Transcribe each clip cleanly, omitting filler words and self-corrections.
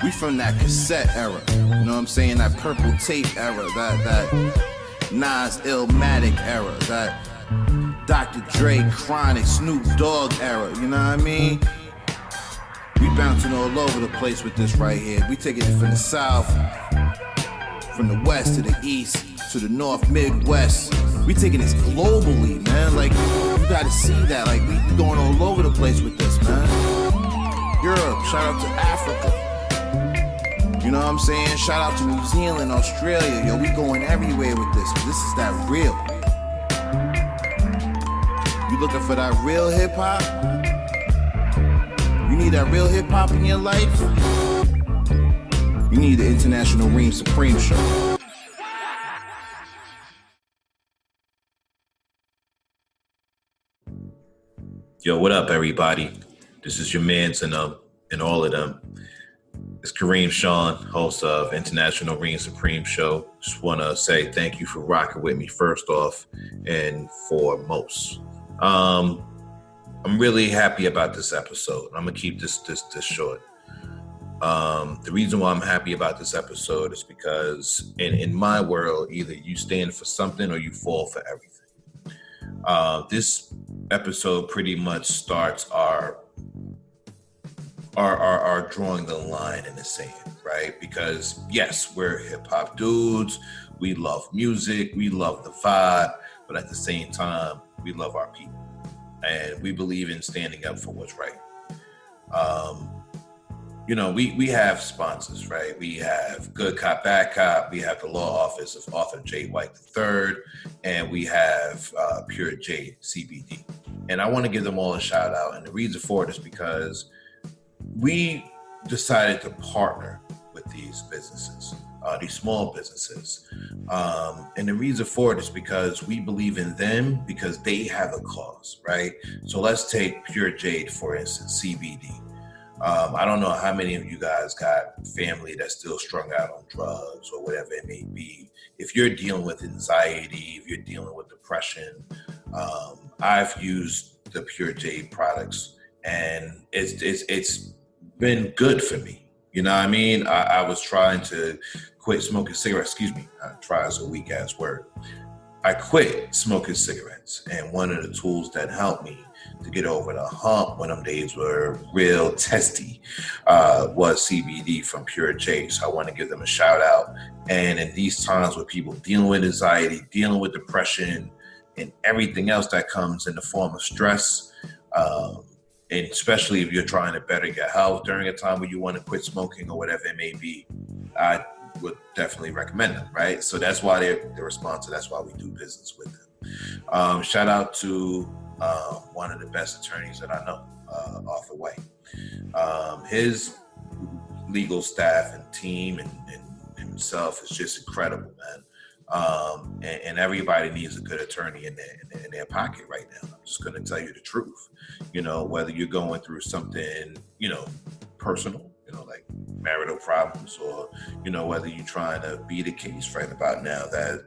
We from that cassette era, you know what I'm saying? That purple tape era, that Nas Illmatic era, that Dr. Dre, Chronic, Snoop Dogg era, you know what I mean? We bouncing all over the place with this right here. We taking it from the south, from the west to the east, to the north, Midwest. We taking this globally, man. Like, you gotta see that. Like, we going all over the place with this, man. Europe, shout out to Africa. You know what I'm saying? Shout out to New Zealand, Australia. Yo, we going everywhere with this. This is that real. You looking for that real hip hop? You need that real hip hop in your life? You need the International Reem Supreme Show. Yo, what up, everybody? This is your mans and all of them. It's Kareem.Shon, host of International Reem Supreme Show. Just want to say thank you for rocking with me first off and foremost. I'm really happy about this episode. I'm gonna keep this short. The reason why I'm happy about this episode is because in my world, either you stand for something or you fall for everything. This episode pretty much starts our drawing the line in the sand, right? Because yes, we're hip hop dudes. We love music. We love the vibe. But at the same time, we love our people. And we believe in standing up for what's right. We have sponsors, right? We have Good Cop, Bad Cop. We have the Law Office of Arthur J. White III. And we have Pure J CBD. And I want to give them all a shout out. And the reason for it is because we decided to partner with these businesses, these small businesses. And the reason for it is because we believe in them because they have a cause, right? So let's take Pure Jade, for instance, CBD. I don't know how many of you guys got family that's still strung out on drugs or whatever it may be. If you're dealing with anxiety, if you're dealing with depression, I've used the Pure Jade products and it's been good for me. You know what I mean? I was trying to quit smoking cigarettes. Try is a weak ass word. I quit smoking cigarettes, and one of the tools that helped me to get over the hump when them days were real testy was CBD from Pure J. So I want to give them a shout out. And in these times with people dealing with anxiety, dealing with depression, and everything else that comes in the form of stress, and especially if you're trying to better your health during a time where you want to quit smoking or whatever it may be, I would definitely recommend them, right? So that's why they're a sponsor. That's why we do business with them. Shout out to one of the best attorneys that I know, Arthur White. His legal staff and team and himself is just incredible, man. And everybody needs a good attorney in their pocket right now. I'm just going to tell you the truth. Whether you're going through something, personal, like marital problems, or, whether you're trying to beat a case right about now that,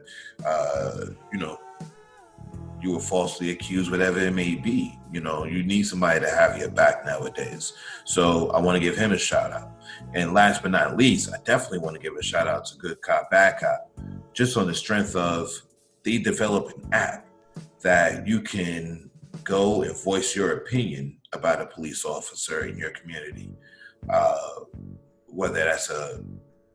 you were falsely accused, whatever it may be. You need somebody to have your back nowadays. So I want to give him a shout out. And last but not least, I definitely want to give a shout out to Good Cop, Bad Cop, just on the strength of they develop an app that you can go and voice your opinion about a police officer in your community, whether that's a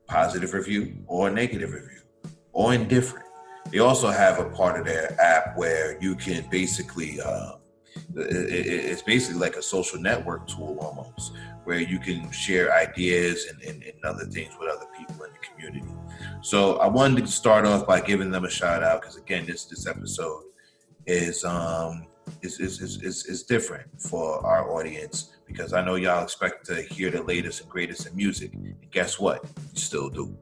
positive review or a negative review or indifferent. They also have a part of their app where you can basically, it's basically like a social network tool almost, where you can share ideas and other things with other people in the community. So I wanted to start off by giving them a shout out because again, this episode is different for our audience because I know y'all expect to hear the latest and greatest in music, and guess what? You still do.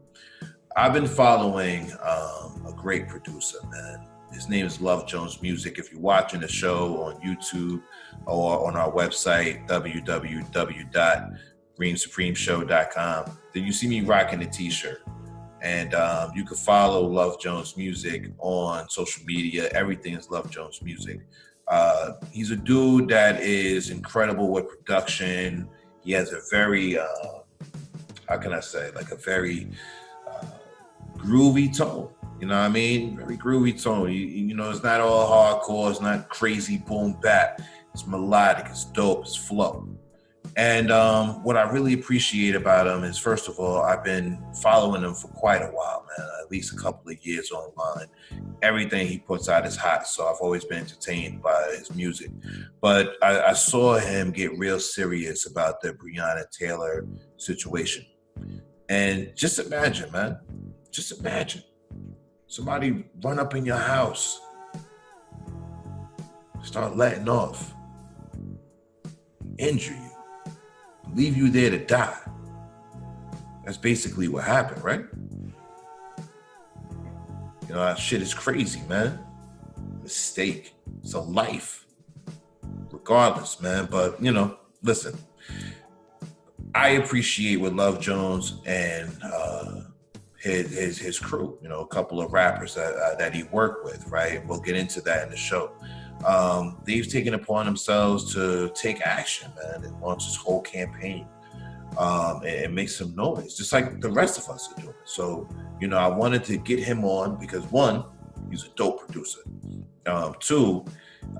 I've been following a great producer, man. His name is Luvjonez Music. If you're watching the show on YouTube or on our website, www.reemsupremeshow.com, then you see me rocking a t-shirt. And you can follow Luvjonez Music on social media. Everything is Luvjonez Music. He's a dude that is incredible with production. He has a very how can I say, like a very groovy tone. You know what I mean? Very groovy tone. You know, it's not all hardcore. It's not crazy boom bap. It's melodic. It's dope. It's flow. And what I really appreciate about him is, first of all, I've been following him for quite a while, man. At least a couple of years online. Everything he puts out is hot, so I've always been entertained by his music. But I saw him get real serious about the Breonna Taylor situation. And just imagine, man. Just imagine. Somebody run up in your house, start letting off, injure you, leave you there to die. That's basically what happened, right? You know, that shit is crazy, man. Mistake. It's a life. Regardless, man. But, you know, listen. I appreciate what Luvjonez and his crew, you know, a couple of rappers that he worked with, right? We'll get into that in the show. They've taken upon themselves to take action, man, and launch this whole campaign and make some noise, just like the rest of us are doing. So, you know, I wanted to get him on because, one, he's a dope producer. Two,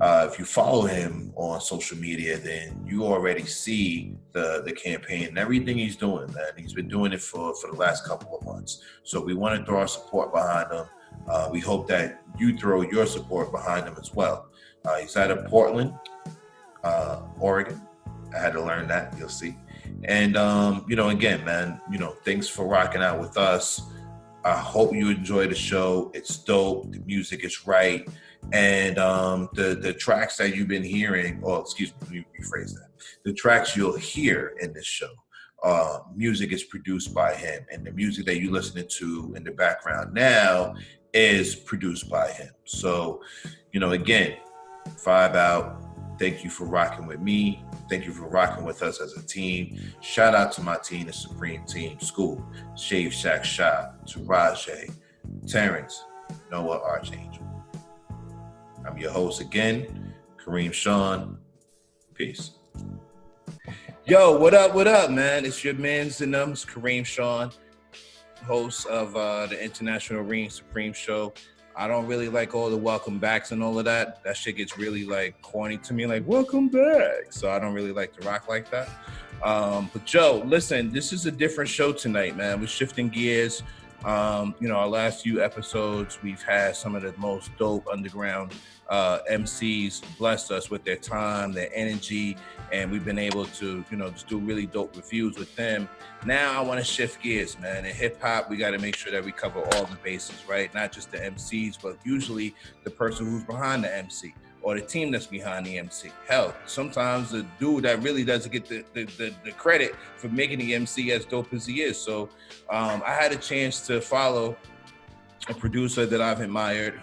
if you follow him on social media, then you already see the campaign and everything he's doing, man. He's been doing it for the last couple of months. So we want to throw our support behind him. We hope that you throw your support behind him as well. He's out of Portland, Oregon. I had to learn that, you'll see. And, you know, again, man, you know, thanks for rocking out with us. I hope you enjoy the show. It's dope. The music is right. And the tracks that you've been hearing, or excuse me, rephrase that. The tracks you'll hear in this show, music is produced by him. And the music that you're listening to in the background now is produced by him. So, you know, again, vibe out. Thank you for rocking with me. Thank you for rocking with us as a team. Shout out to my team, the Supreme Team School, Shack Sha, to Rajay, Terrence, Noah Archangel. I'm your host again, Kareem.Shon. Peace. Yo, what up, man? It's your man's and it's Kareem.Shon, host of the International Reem Supreme Show. I don't really like all the welcome backs and all of that. That shit gets really like corny to me, like welcome back. So I don't really like to rock like that. But Joe, listen, this is a different show tonight, man. We're shifting gears. You know, our last few episodes, we've had some of the most dope underground MCs bless us with their time, their energy, and we've been able to, you know, just do really dope reviews with them. Now I want to shift gears, man. In hip hop, we got to make sure that we cover all the bases, right? Not just the MCs, but usually the person who's behind the MC or the team that's behind the MC. Hell, sometimes the dude that really doesn't get the credit for making the MC as dope as he is. So I had a chance to follow a producer that I've admired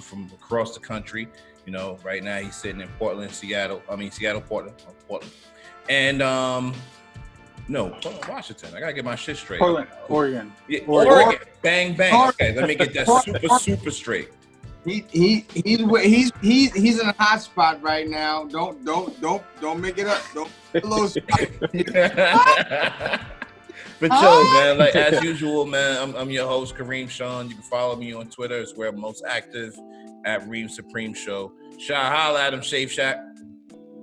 from across the country. You know, right now he's sitting in Portland, Portland. And Washington. I gotta get my shit straight. Portland, Oregon. Yeah, Oregon. Bang, bang. Okay, let me get that super straight. He's in a hot spot right now. Don't make it up. Don't make a low spot. But Joe, man, like as usual, man, I'm your host, Kareem.Shon. You can follow me on Twitter. It's where I'm most active, at Reem Supreme Show. Sha, holla at him, Shack.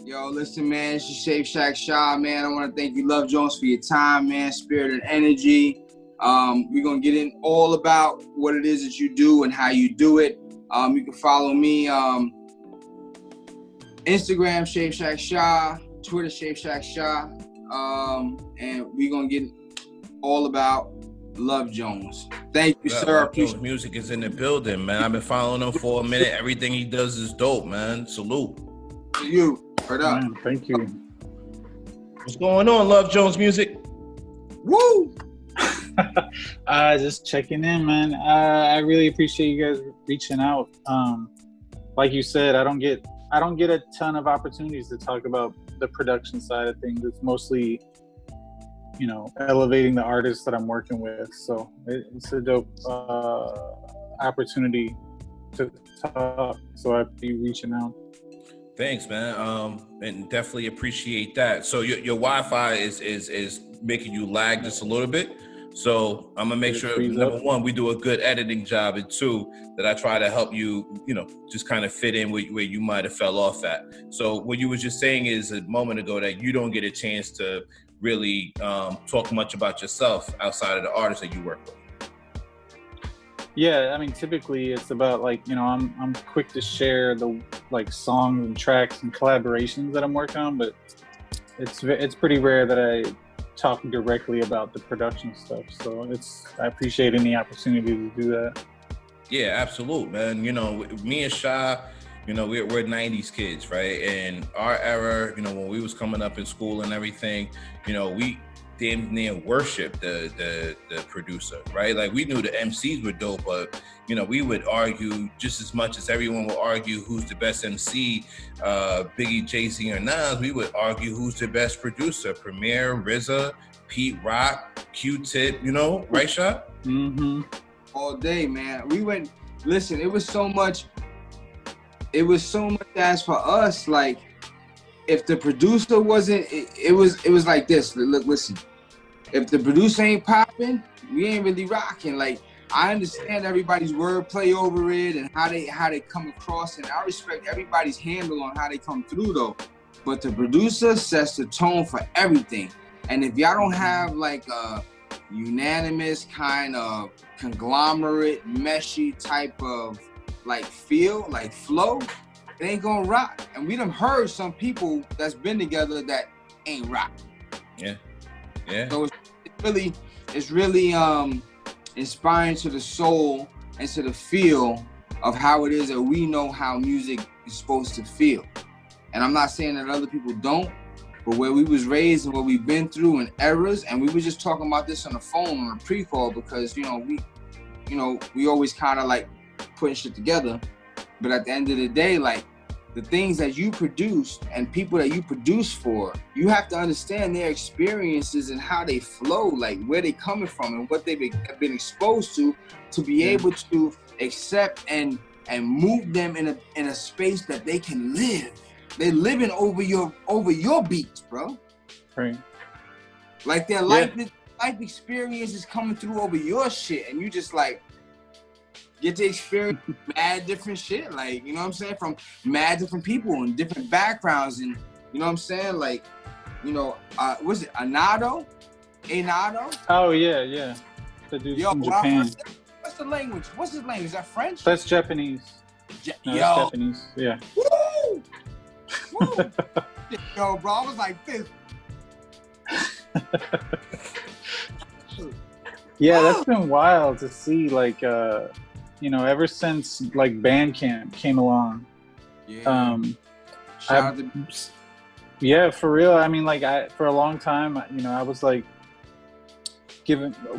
Yo, listen, man, it's your Shack Sha, man. I want to thank you, Luvjonez, for your time, man, spirit and energy. We're going to get in all about what it is that you do and how you do it. You can follow me, Instagram, Shack Sha, Twitter, Shack Sha. And we're going to get all about Luvjonez. Thank you, sir. Luvjonez music is in the building, man. I've been following him for a minute. Everything he does is dope, man. Salute. To you. Heard up. Man, thank you. What's going on, Luvjonez music? Woo! Just checking in, man. I really appreciate you guys reaching out. Like you said, I don't get a ton of opportunities to talk about the production side of things. It's mostly, you know, elevating the artists that I'm working with. So it's a dope opportunity to talk. So I'd be reaching out. Thanks, man. And definitely appreciate that. So your Wi-Fi is making you lag just a little bit. So I'm gonna make sure, freeze number up. one, we do a good editing job, and two, that I try to help you, just kind of fit in where you might have fell off at. So what you were just saying is a moment ago that you don't get a chance to really talk much about yourself outside of the artists that you work with. Yeah, I mean, typically it's about like, I'm quick to share the like songs and tracks and collaborations that I'm working on, but it's pretty rare that I talk directly about the production stuff. So I appreciate any opportunity to do that. Yeah, absolute, man. Me and Sha, we're 90s kids, right? And our era, when we was coming up in school and everything, we damn near worship the producer, right? Like we knew the MCs were dope, but we would argue just as much as everyone would argue who's the best MC, Biggie, Jay-Z, or Nas. We would argue who's the best producer: Premier, RZA, Pete Rock, Q-Tip. Right, Sha? Mm-hmm. All day, man. Listen, it was so much as for us, like, if the producer wasn't, it was like this. Look, listen. If the producer ain't popping, we ain't really rocking. Like, I understand everybody's wordplay over it and how they come across, and I respect everybody's handle on how they come through though. But the producer sets the tone for everything. And if y'all don't have like a unanimous kind of conglomerate, meshy type of like feel, like flow, it ain't gonna rock. And we done heard some people that's been together that ain't rock. Yeah. Yeah. So it's really inspiring to the soul and to the feel of how it is that we know how music is supposed to feel. And I'm not saying that other people don't, but where we was raised and what we've been through in eras, and we were just talking about this on the phone on a pre-call because we always kind of like putting shit together. But at the end of the day, like, the things that you produce and people that you produce for, you have to understand their experiences and how they flow, like where they coming from and what they've been exposed to be able to accept and move them in a space that they can live. They're living over your beats, bro. Right. Like their life experience is coming through over your shit, and you just like get to experience mad different shit, like, you know what I'm saying, from mad different people and different backgrounds, and you know what I'm saying, like, was it Anado? Oh yeah. The dude's from Japan. What's the language? What's his language? Is that French? That's Japanese. No, that's Japanese. Yeah. Woo! Woo! Yo, bro, I was like this. Yeah, that's been wild to see, like, ever since like Bandcamp came along. Yeah. Yeah, for real. I mean, like, for a long time, I was like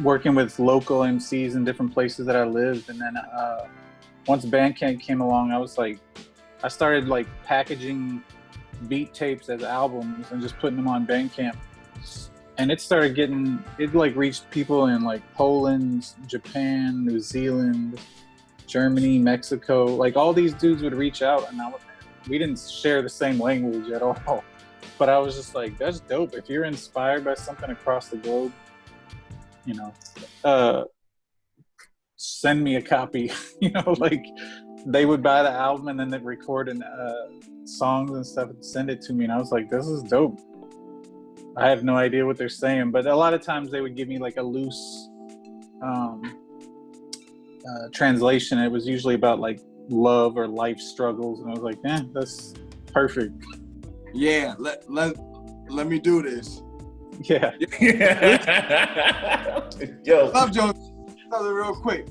working with local MCs in different places that I lived, and then once Bandcamp came along, I started like packaging beat tapes as albums and just putting them on Bandcamp. And it like reached people in like Poland, Japan, New Zealand, Germany, Mexico. Like, all these dudes would reach out, and we didn't share the same language at all. But I was just like, that's dope. If you're inspired by something across the globe, send me a copy. Like, they would buy the album and then they'd record songs and stuff and send it to me. And I was like, this is dope. I have no idea what they're saying, but a lot of times they would give me like a loose translation. It was usually about like love or life struggles, and I was like, that's perfect. Yeah, let me do this. Yeah. Yo, Luvjonez, tell it real quick.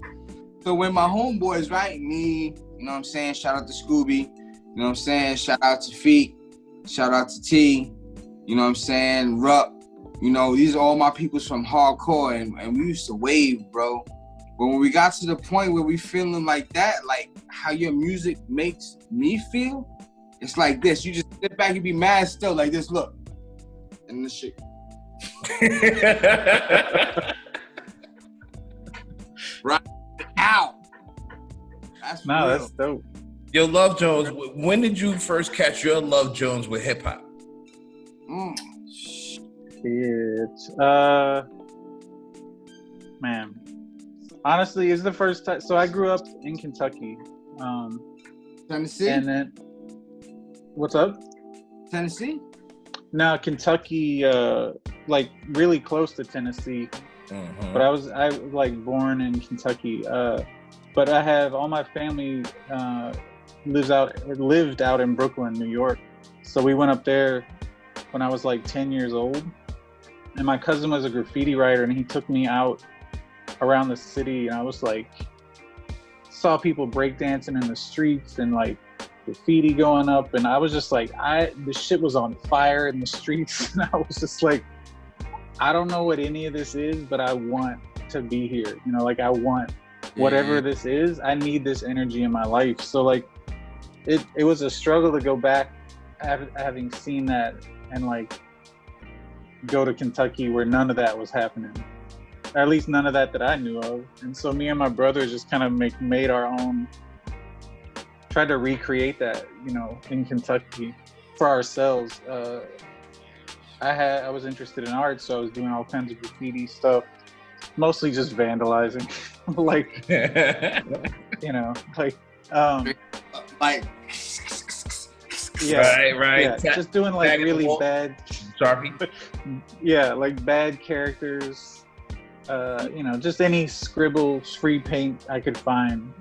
So when my homeboys, right, me, you know what I'm saying, shout out to Scooby, you know what I'm saying, shout out to Feet, shout out to T, you know what I'm saying, Rupp, these are all my peoples from hardcore, and we used to wave, bro. But when we got to the point where we feeling like that, like how your music makes me feel, it's like this. You just sit back and be mad still, like this, look. And this shit. Right out. That's real. That's dope. Yo, Luvjonez, when did you first catch your Luvjonez with hip hop? Shit. Man. Honestly, it's the first time. So I grew up in Kentucky. Tennessee? And then, what's up? Tennessee? No, Kentucky, like really close to Tennessee. Mhm. But I was like born in Kentucky. But I have all my family lived out in Brooklyn, New York. So we went up there when I was like 10 years old. And my cousin was a graffiti writer, and he took me out around the city, and I was like, saw people breakdancing in the streets and like graffiti going up, and I was just like, the shit was on fire in the streets, and I was just like, I don't know what any of this is, but I want to be here, you know, like I want whatever this is. I need this energy in my life. So like it was a struggle to go back having seen that and like go to Kentucky where none of that was happening. Or at least none of that I knew of. And so me and my brother just kind of made our own, tried to recreate that, you know, in Kentucky for ourselves. I was interested in art, so I was doing all kinds of graffiti stuff, mostly just vandalizing, like, you know, like, yeah, right. yeah, just doing like really bad, Sharpie. Yeah, like bad characters, you know, just any scribbles, free paint I could find.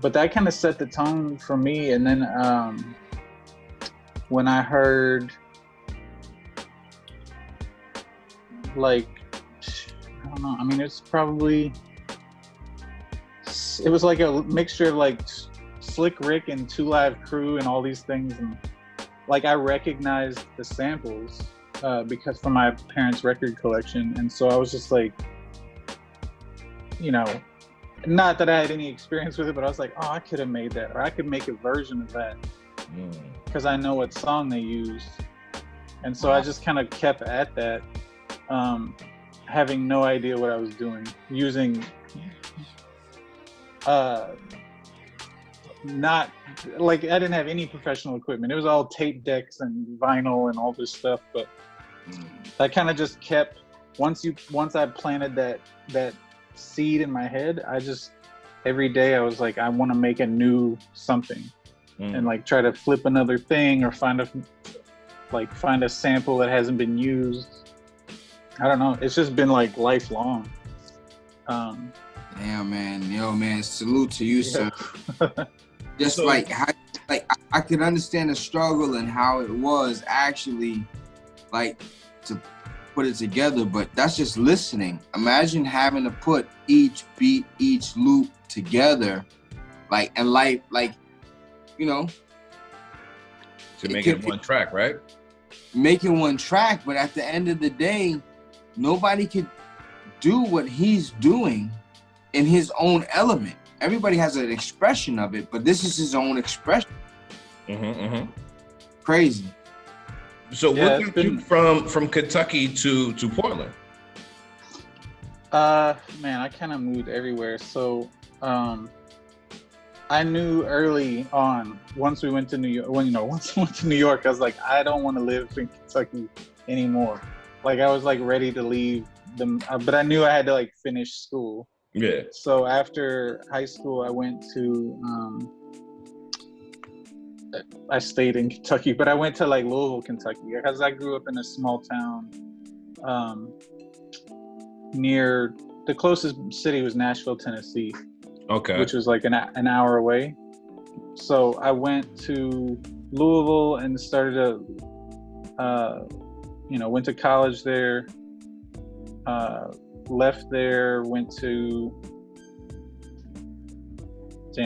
But that kind of set the tone for me. And then when I heard, like, I don't know, I mean, it was like a mixture of like Slick Rick and 2 Live Crew and all these things. And like I recognized the samples because from my parents' record collection. And so I was just like, you know, not that I had any experience with it, but I was like, oh, I could have made that, or I could make a version of that because I know what song they used. And so I just kind of kept at that, having no idea what I was doing, using not like I didn't have any professional equipment. It was all tape decks and vinyl and all this stuff. But I kind of just kept, once I planted that seed in my head, I just, every day I was like, I want to make a new something and like try to flip another thing or find a sample that hasn't been used. I don't know. It's just been like lifelong. Damn, man. Yo, man, salute to you, sir. Just So- like I could understand the struggle and how it was actually like to put it together, but that's just listening. Imagine having to put each beat, each loop together, like, and like, you know, To make it one track, right? making one track, but at the end of the day, nobody could do what he's doing in his own element. Everybody has an expression of it, but this is his own expression. Crazy. So Yeah, what it's took you been- from Kentucky to Portland? Man, I kind of moved everywhere. So, I knew early on, once we went to New York, once we went to New York, I was like, I don't want to live in Kentucky anymore. Like, I was like ready to leave but I knew I had to like finish school. Yeah. So after high school, I went to, I stayed in Kentucky, but I went to like Louisville, Kentucky, because I grew up in a small town near, the closest city was Nashville, Tennessee, Okay. which was like an hour away. So I went to Louisville and started went to college there, left there, went to,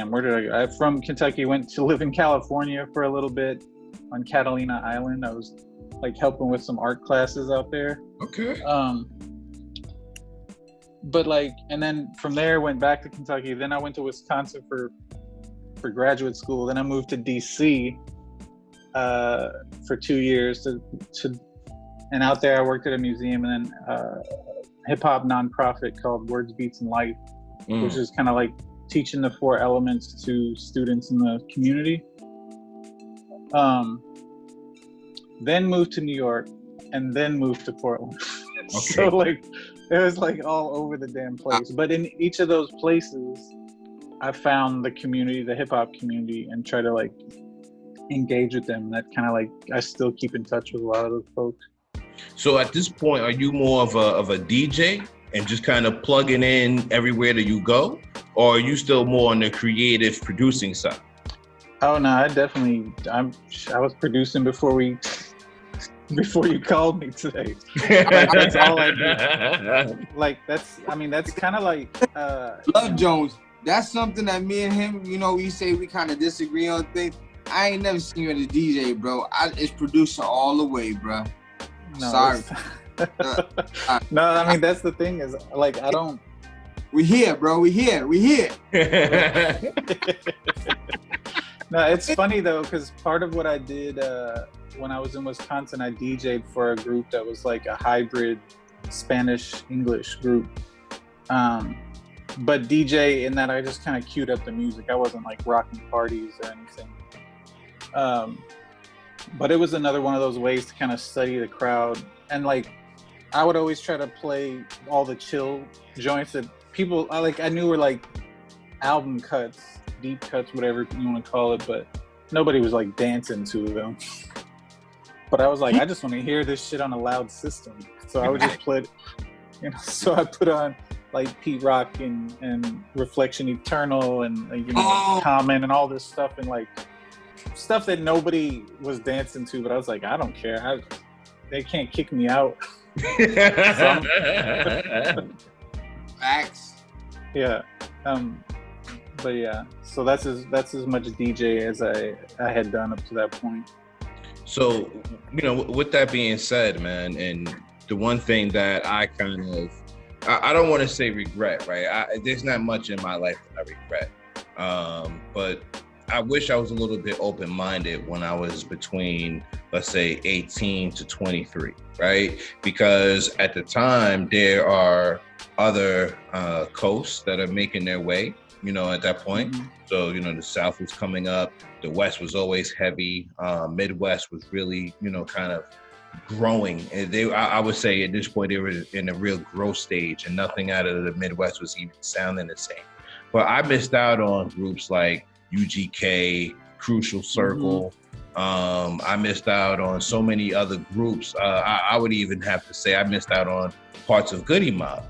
where did I go? I'm from Kentucky, went to live in California for a little bit on Catalina Island. I was like helping with some art classes out there. Okay. But like, and then from there went back to Kentucky. Then I went to Wisconsin for graduate school. Then I moved to DC for 2 years and out there I worked at a museum and then hip hop nonprofit called Words, Beats, and Life, which is kind of like teaching the 4 elements to students in the community. Then moved to New York, and then moved to Portland. Okay. So like it was like all over the damn place. But in each of those places, I found the community, the hip hop community, and try to like engage with them. That kind of like I still keep in touch with a lot of those folks. So at this point, are you more of a DJ and just kind of plugging in everywhere that you go, or are you still more on the creative producing side? Oh no, I was producing before you called me today. Like, that's all I do. Like that's kind of like Luvjonez. That's something that me and him, we say we kind of disagree on things. I ain't never seen you as a DJ, bro. It's producer all the way, bro. No, Sorry. No, I mean that's the thing is like I don't. We here, bro. We here. No, it's funny though because part of what I did when I was in Wisconsin, I DJ'd for a group that was like a hybrid Spanish-English group. But DJ in that I just kind of queued up the music. I wasn't like rocking parties or anything. But it was another one of those ways to kind of study the crowd. And like, I would always try to play all the chill joints that people, I knew were like album cuts, deep cuts, whatever you want to call it, but nobody was like dancing to them. But I was like, I just want to hear this shit on a loud system. So I would just play it, so I put on like Pete Rock and Reflection Eternal and Common and all this stuff and like stuff that nobody was dancing to, but I was like, I don't care. They can't kick me out. Facts. Yeah. But yeah, so that's as much DJ as I had done up to that point. So, with that being said, man, and the one thing that I kind of, I don't want to say regret, right? There's not much in my life that I regret. But I wish I was a little bit open-minded when I was between, let's say, 18 to 23, right? Because at the time, there are other coasts that are making their way, at that point. Mm-hmm. So, the South was coming up. The West was always heavy. Midwest was really, kind of growing. And I would say at this point, they were in a real growth stage and nothing out of the Midwest was even sounding the same. But I missed out on groups like UGK, Crucial Circle. Mm-hmm. I missed out on so many other groups. I would even have to say I missed out on parts of Goody Mob.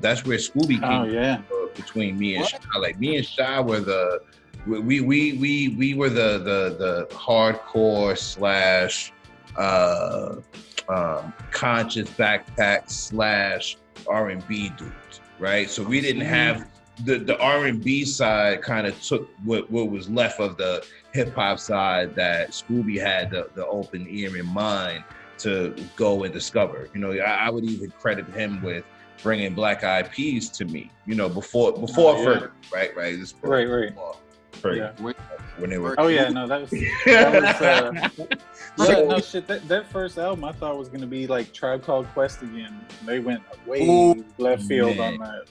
That's where Scooby came between me and Sha. Like me and Sha were we were the hardcore / conscious backpack / R&B dudes, right? So we didn't have the R&B side kind of took what was left of the hip hop side that Scooby had the open ear and mind to go and discover. I would even credit him with bringing Black Eyed Peas to me. Before Ferg, right? This right. Ferg, when they were. Oh yeah, no, that was no shit. That first album I thought was gonna be like Tribe Called Quest again. They went way left field on that.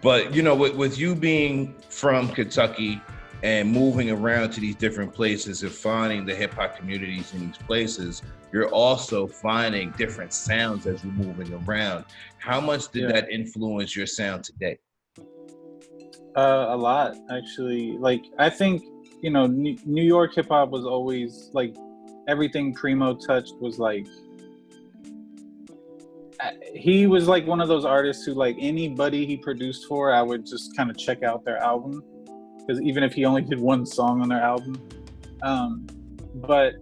But with you being from Kentucky and moving around to these different places and finding the hip hop communities in these places, you're also finding different sounds as you're moving around. How much did that influence your sound today? A lot, actually. Like, I think, New York hip hop was always like everything Primo touched was like, he was like one of those artists who like anybody he produced for, I would just kind of check out their album. Because even if he only did one song on their album. But,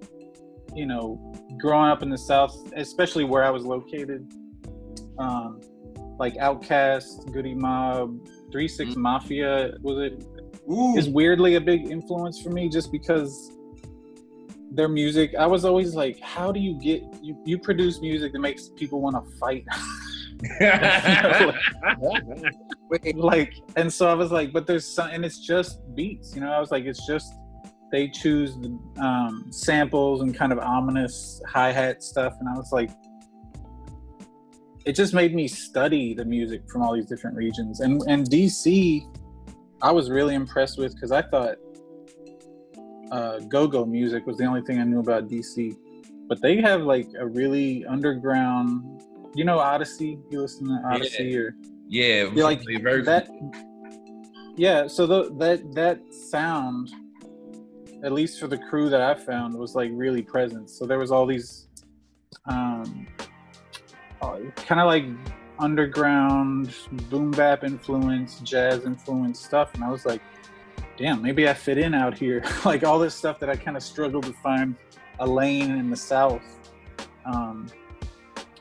growing up in the South, especially where I was located, like Outkast, Goody Mob, 3-6 Mafia, is weirdly a big influence for me just because their music, I was always like, how do you get, you produce music that makes people want to fight? And so I was like, but there's some, and it's just beats, I was like, it's just, they choose samples and kind of ominous hi-hat stuff. And I was like, it just made me study the music from all these different regions. And DC, I was really impressed with, because I thought go-go music was the only thing I knew about DC. but they have like a really underground. You know, Odyssey. You listen to Odyssey or like very that. Yeah, so that sound, at least for the crew that I found, was like really present. So there was all these kind of like underground boom bap influence, jazz influence stuff, and I was like, damn, maybe I fit in out here. Like all this stuff that I kind of struggled to find a lane in the South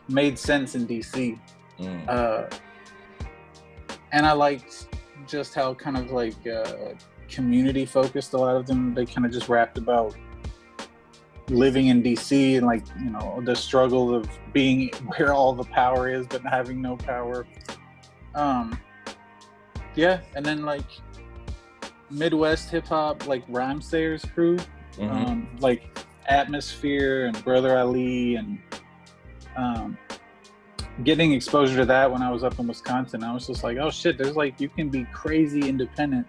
made sense in DC. And I liked just how kind of like community focused a lot of them. They kind of just rapped about living in DC and like, you know, the struggle of being where all the power is but having no power. Yeah, and then like Midwest hip hop, like Rhyme Sayers crew, like Atmosphere and Brother Ali, and getting exposure to that when I was up in Wisconsin. I was just like, oh shit, there's like, you can be crazy independent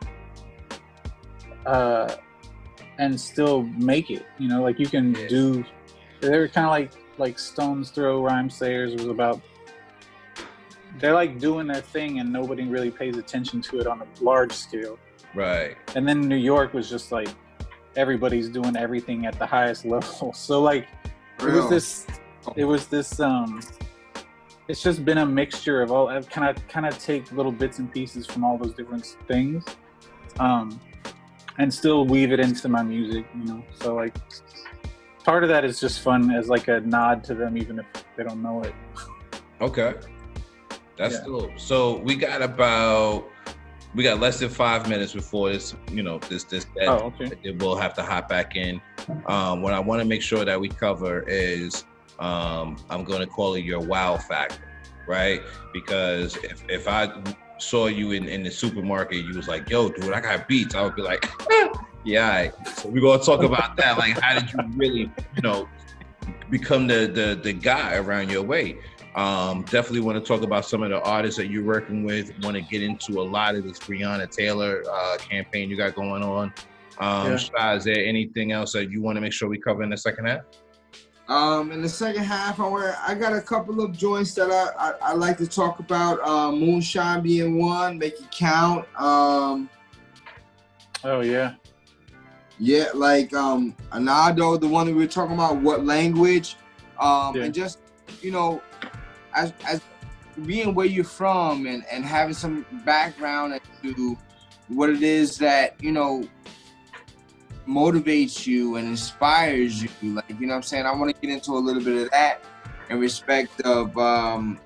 and still make it, you know, like you can do. They were kind of like Stone's Throw, Rhyme Sayers was about, they're like doing their thing and nobody really pays attention to it on a large scale. Right. And then New York was just like, everybody's doing everything at the highest level. So like, it was this, it's just been a mixture of all. I've kind of take little bits and pieces from all those different things, and still weave it into my music, you know. So like, part of that is just fun as like a nod to them, even if they don't know it. Okay, that's dope. So we got less than 5 minutes before this, you know, this we'll have to hop back in. What I want to make sure that we cover is, I'm going to call it your wow factor, right? Because if I saw you in the supermarket, you was like, yo, dude, I got beats, I would be like, yeah, all right. So we're going to talk about that. Like, how did you really, you know, become the guy around your way? Definitely want to talk about some of the artists that you're working with. Want to get into a lot of this Breonna Taylor campaign you got going on. Sha, is there anything else that you want to make sure we cover in the second half? In the second half, I got a couple of joints that I like to talk about. Moonshine being one, Make It Count. Oh yeah. Yeah, like Anado, the one that we were talking about, What Language, and just, you know, as being where you're from and having some background into what it is that, you know, motivates you and inspires you, like, you know what I'm saying? I want to get into a little bit of that in respect of,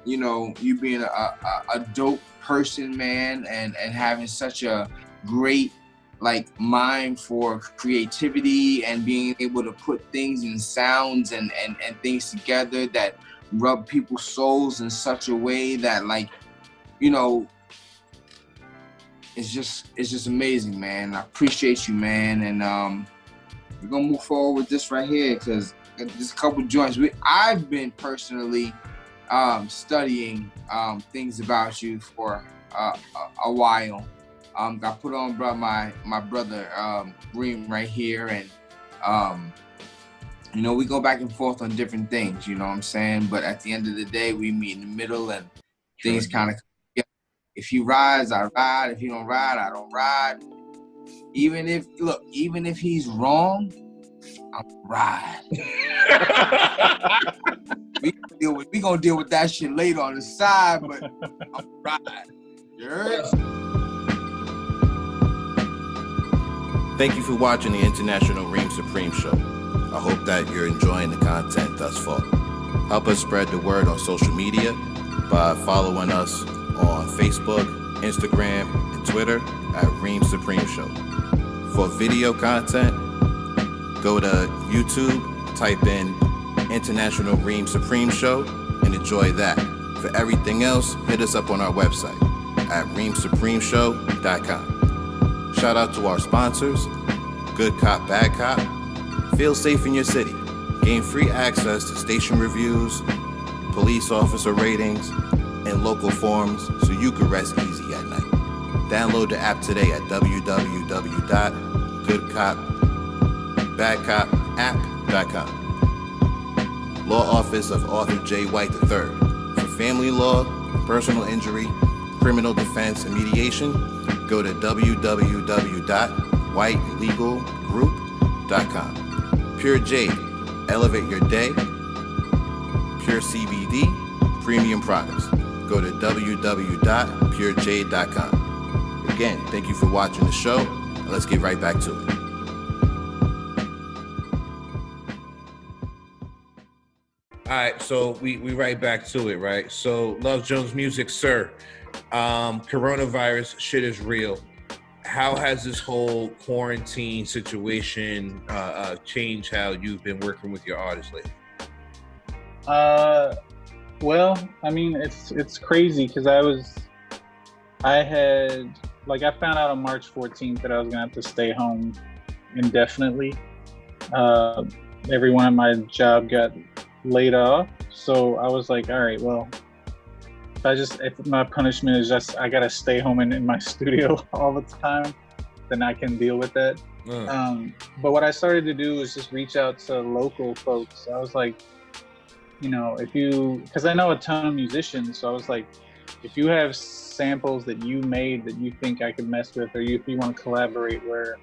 you know, you being a dope person, man, and having such a great, like, mind for creativity and being able to put things in sounds and things together that rub people's souls in such a way that, like, you know, it's just amazing, man. I appreciate you, man, and we're gonna move forward with this right here because there's a couple joints. I've been personally studying things about you for a while. Got put on by my brother Reem right here, and you know, we go back and forth on different things, you know what I'm saying? But at the end of the day, we meet in the middle and things kind of, if he rides, I ride. If he don't ride, I don't ride. Even if he's wrong, I'm ride. we gonna deal with that shit later on the side, but I'm ride. You heard? Thank you for watching the International Reem Supreme Show. I hope that you're enjoying the content thus far. Help us spread the word on social media by following us on Facebook, Instagram, and Twitter at Reem Supreme Show. For video content, go to YouTube, type in International Reem Supreme Show, and enjoy that. For everything else, hit us up on our website at reemsupremeshow.com. Shout out to our sponsors, Good Cop, Bad Cop. Feel safe in your city. Gain free access to station reviews, police officer ratings, and local forums so you can rest easy at night. Download the app today at www.goodcopbadcopapp.com. Law Office of Arthur J. White III. For family law, personal injury, criminal defense, and mediation, go to www.whitelegalgroup.com. Pure Jade, elevate your day. Pure CBD, premium products. Go to www.purejade.com. Again, thank you for watching the show. And let's get right back to it. All right, so we right back to it, right? So Luvjonez music, sir. Coronavirus shit is real. How has this whole quarantine situation changed how you've been working with your artists lately? Well, I mean, it's crazy because I found out on March 14th that I was gonna have to stay home indefinitely. Everyone at my job got laid off, so I was like, all right, well, if my punishment is just I gotta stay home in my studio all the time, then I can deal with that. But what I started to do was just reach out to local folks. I was like, because I know a ton of musicians, so I was like, if you have samples that you made that you think I could mess with, or if you want to collaborate, where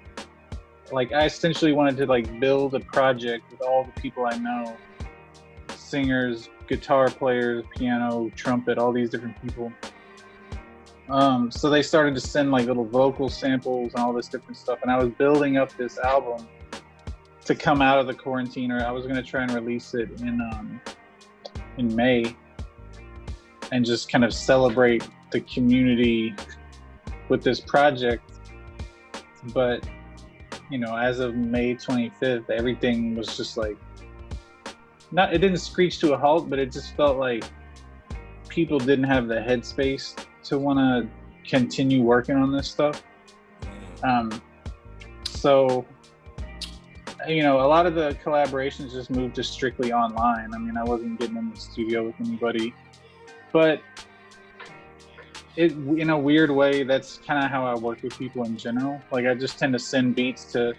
like I essentially wanted to like build a project with all the people I know, singers, guitar players, piano, trumpet, all these different people. So they started to send like little vocal samples and all this different stuff, and I was building up this album to come out of the quarantine, or I was going to try and release it in May and just kind of celebrate the community with this project. But as of May 25th, everything was just like, it didn't screech to a halt, but it just felt like people didn't have the headspace to want to continue working on this stuff. So a lot of the collaborations just moved to strictly online. I mean, I wasn't getting in the studio with anybody, but in a weird way, that's kind of how I work with people in general. Like, I just tend to send beats to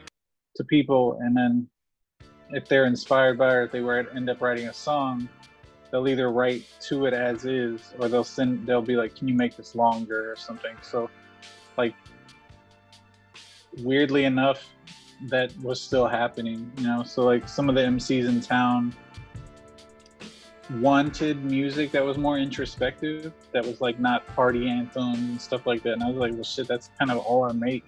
people, and then if they're inspired by it, or if they end up writing a song, they'll either write to it as is, or they'll be like, can you make this longer or something? So like, weirdly enough, that was still happening, so like some of the MCs in town wanted music that was more introspective, that was like not party anthems and stuff like that, and I was like, well shit, that's kind of all I make,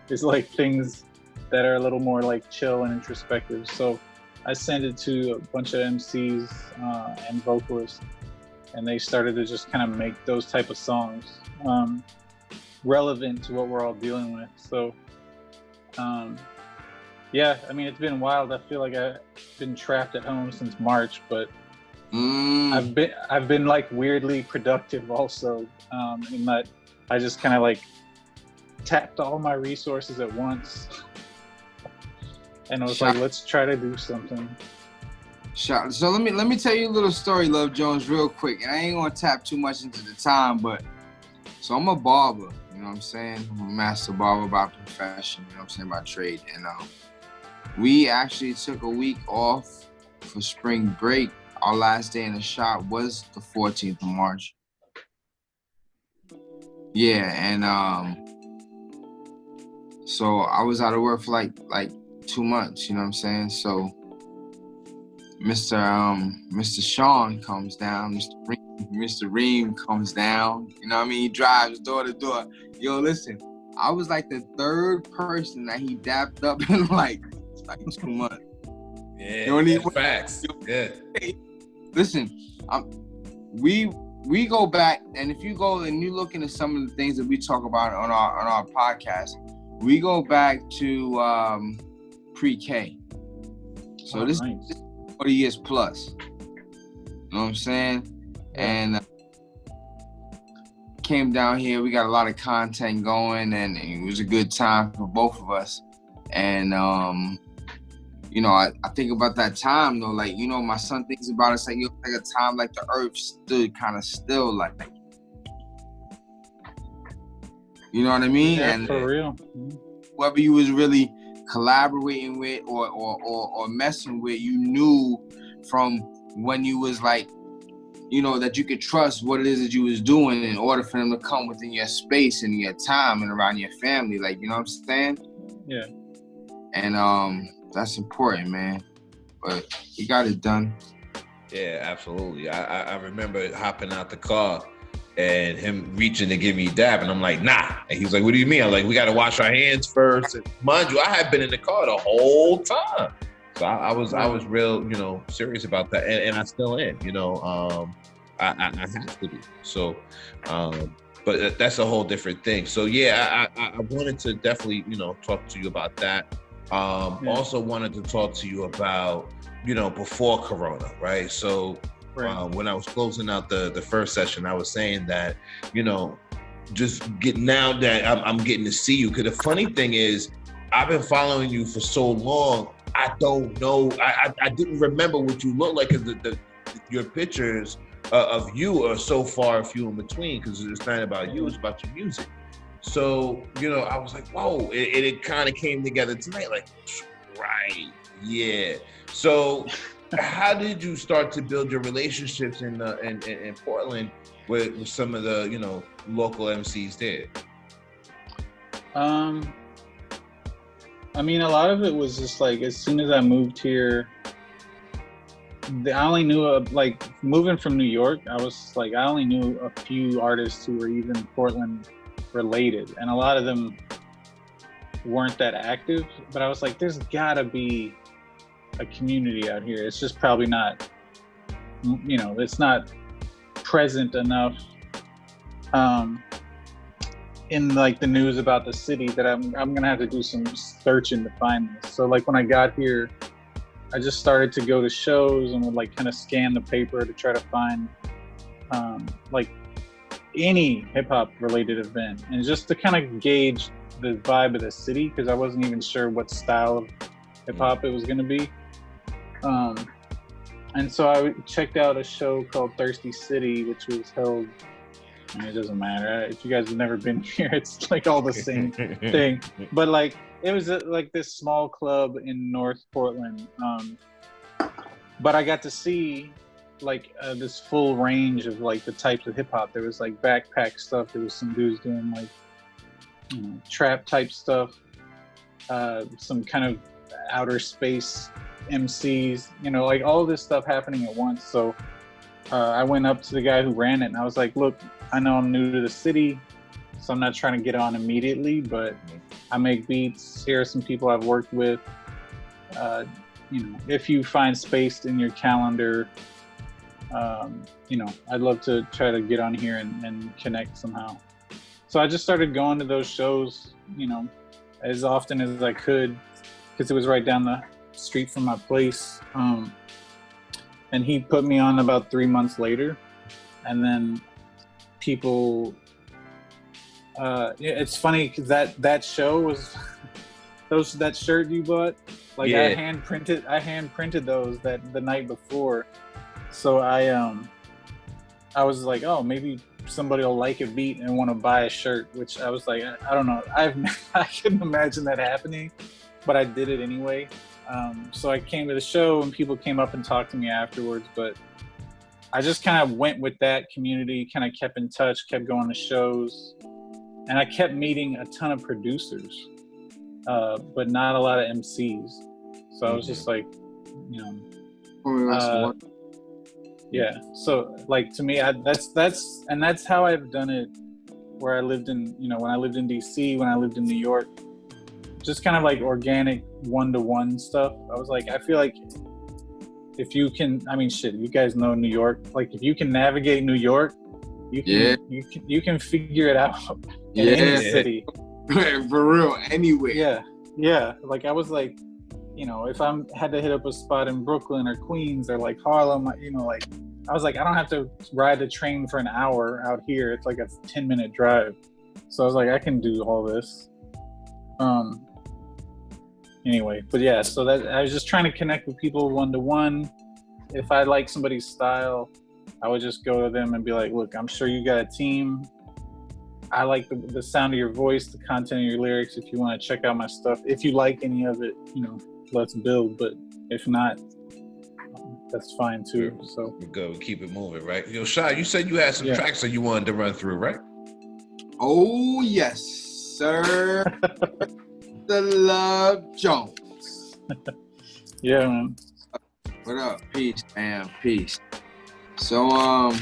is like things that are a little more like chill and introspective. So I sent it to a bunch of MCs and vocalists, and they started to just kind of make those type of songs relevant to what we're all dealing with. So yeah, I mean, it's been wild. I feel like I've been trapped at home since March, but I've been like weirdly productive also, in that I just kind of like tapped all my resources at once. And I was like, let's try to do something. So let me tell you a little story, Luvjonez, real quick. And I ain't gonna tap too much into the time, but so I'm a barber, you know what I'm saying? I'm a master barber by profession, you know what I'm saying, by trade. And we actually took a week off for spring break. Our last day in the shop was the 14th of March. Yeah, and so I was out of work for like 2 months, you know what I'm saying? So Mr. Shawn comes down, Mr. Reem comes down, you know what I mean? He drives door to door. Yo, listen, I was like the third person that he dapped up in like 2 months. Yeah, that's facts. Yeah. Listen, we go back, and if you go and you look into some of the things that we talk about on our podcast, we go back to pre-K. So this is 40 years plus. You know what I'm saying? And came down here, we got a lot of content going, and it was a good time for both of us. And I think about that time though, like, my son thinks about it, it's like, like a time like the earth stood kind of still, like, you know what I mean? Yeah, and for real. Whoever you was really collaborating with or messing with, you knew from when you was like, you know, that you could trust what it is that you was doing in order for them to come within your space and your time and around your family. Like, you know what I'm saying? Yeah. And that's important, man. But he got it done. Yeah, absolutely. I remember hopping out the car and him reaching to give me a dab, and I'm like, nah. And he was like, what do you mean? I'm like, we got to wash our hands first. And mind you, I had been in the car the whole time. So I was real, you know, serious about that. And I still am, you know, I have to be. So, but that's a whole different thing. So yeah, I wanted to definitely, you know, talk to you about that. Also wanted to talk to you about, you know, before Corona, right? So when I was closing out the first session, I was saying that, you know, now that I'm getting to see you, because the funny thing is, I've been following you for so long, I don't know, I didn't remember what you look like, because your pictures of you are so far few in between, because it's not about you, it's about your music. So, you know, I was like, whoa, it kind of came together tonight, like, right, yeah. So how did you start to build your relationships in Portland with some of the, you know, local MCs there? I mean, a lot of it was just like, as soon as I moved here, I only knew, like, moving from New York, I was like, I only knew a few artists who were even Portland related, and a lot of them weren't that active, but I was like, there's gotta be a community out here. It's just probably not, you know, it's not present enough in like the news about the city that I'm gonna have to do some searching to find this. So like when I got here, I just started to go to shows and would like kind of scan the paper to try to find like any hip hop related event, and just to kind of gauge the vibe of the city, because I wasn't even sure what style of hip hop it was gonna be. And so I checked out a show called Thirsty City, which was held, I mean, it doesn't matter. If you guys have never been here, it's like all the same thing. But like, it was like this small club in North Portland. But I got to see like this full range of like the types of hip hop. There was like backpack stuff. There was some dudes doing like, you know, trap type stuff. Some kind of outer space MCs, you know, like all this stuff happening at once. So I went up to the guy who ran it and I was like, look, I know I'm new to the city, so I'm not trying to get on immediately, but I make beats. Here are some people I've worked with. You know, if you find space in your calendar, you know, I'd love to try to get on here and connect somehow. So I just started going to those shows, you know, as often as I could, because it was right down the street from my place. And he put me on about 3 months later. And then people, it's funny because that show was that shirt you bought, like, yeah. I hand printed those the night before. So I was like, oh, maybe somebody will like a beat and want to buy a shirt, which I was like, I don't know. I couldn't imagine that happening, but I did it anyway. So I came to the show and people came up and talked to me afterwards, but I just kind of went with that community, kind of kept in touch, kept going to shows, and I kept meeting a ton of producers, but not a lot of MCs. So I was just like, you know, yeah. So like, to me, that's how I've done it where I lived in, you know, when I lived in DC, when I lived in New York, just kind of like organic one-to-one stuff. I was like, I feel like if you can, I mean, shit, you guys know New York. Like, if you can navigate New York, you can figure it out in any city. For real, anywhere. Yeah. Like, I was like, you know, if I had to hit up a spot in Brooklyn or Queens or like Harlem, you know, like, I was like, I don't have to ride the train for an hour out here. It's like a 10-minute drive. So I was like, I can do all this. Anyway, but yeah, so that I was just trying to connect with people one-to-one. If I like somebody's style, I would just go to them and be like, look, I'm sure you got a team. I like the sound of your voice, the content of your lyrics. If you want to check out my stuff, if you like any of it, you know, let's build. But if not, that's fine too. So we're good. We keep it moving, right? Yo, Sha, you said you had some tracks that you wanted to run through, right? Oh yes, sir. The Luvjonez. yeah, man. What up? Peace, man. Peace. So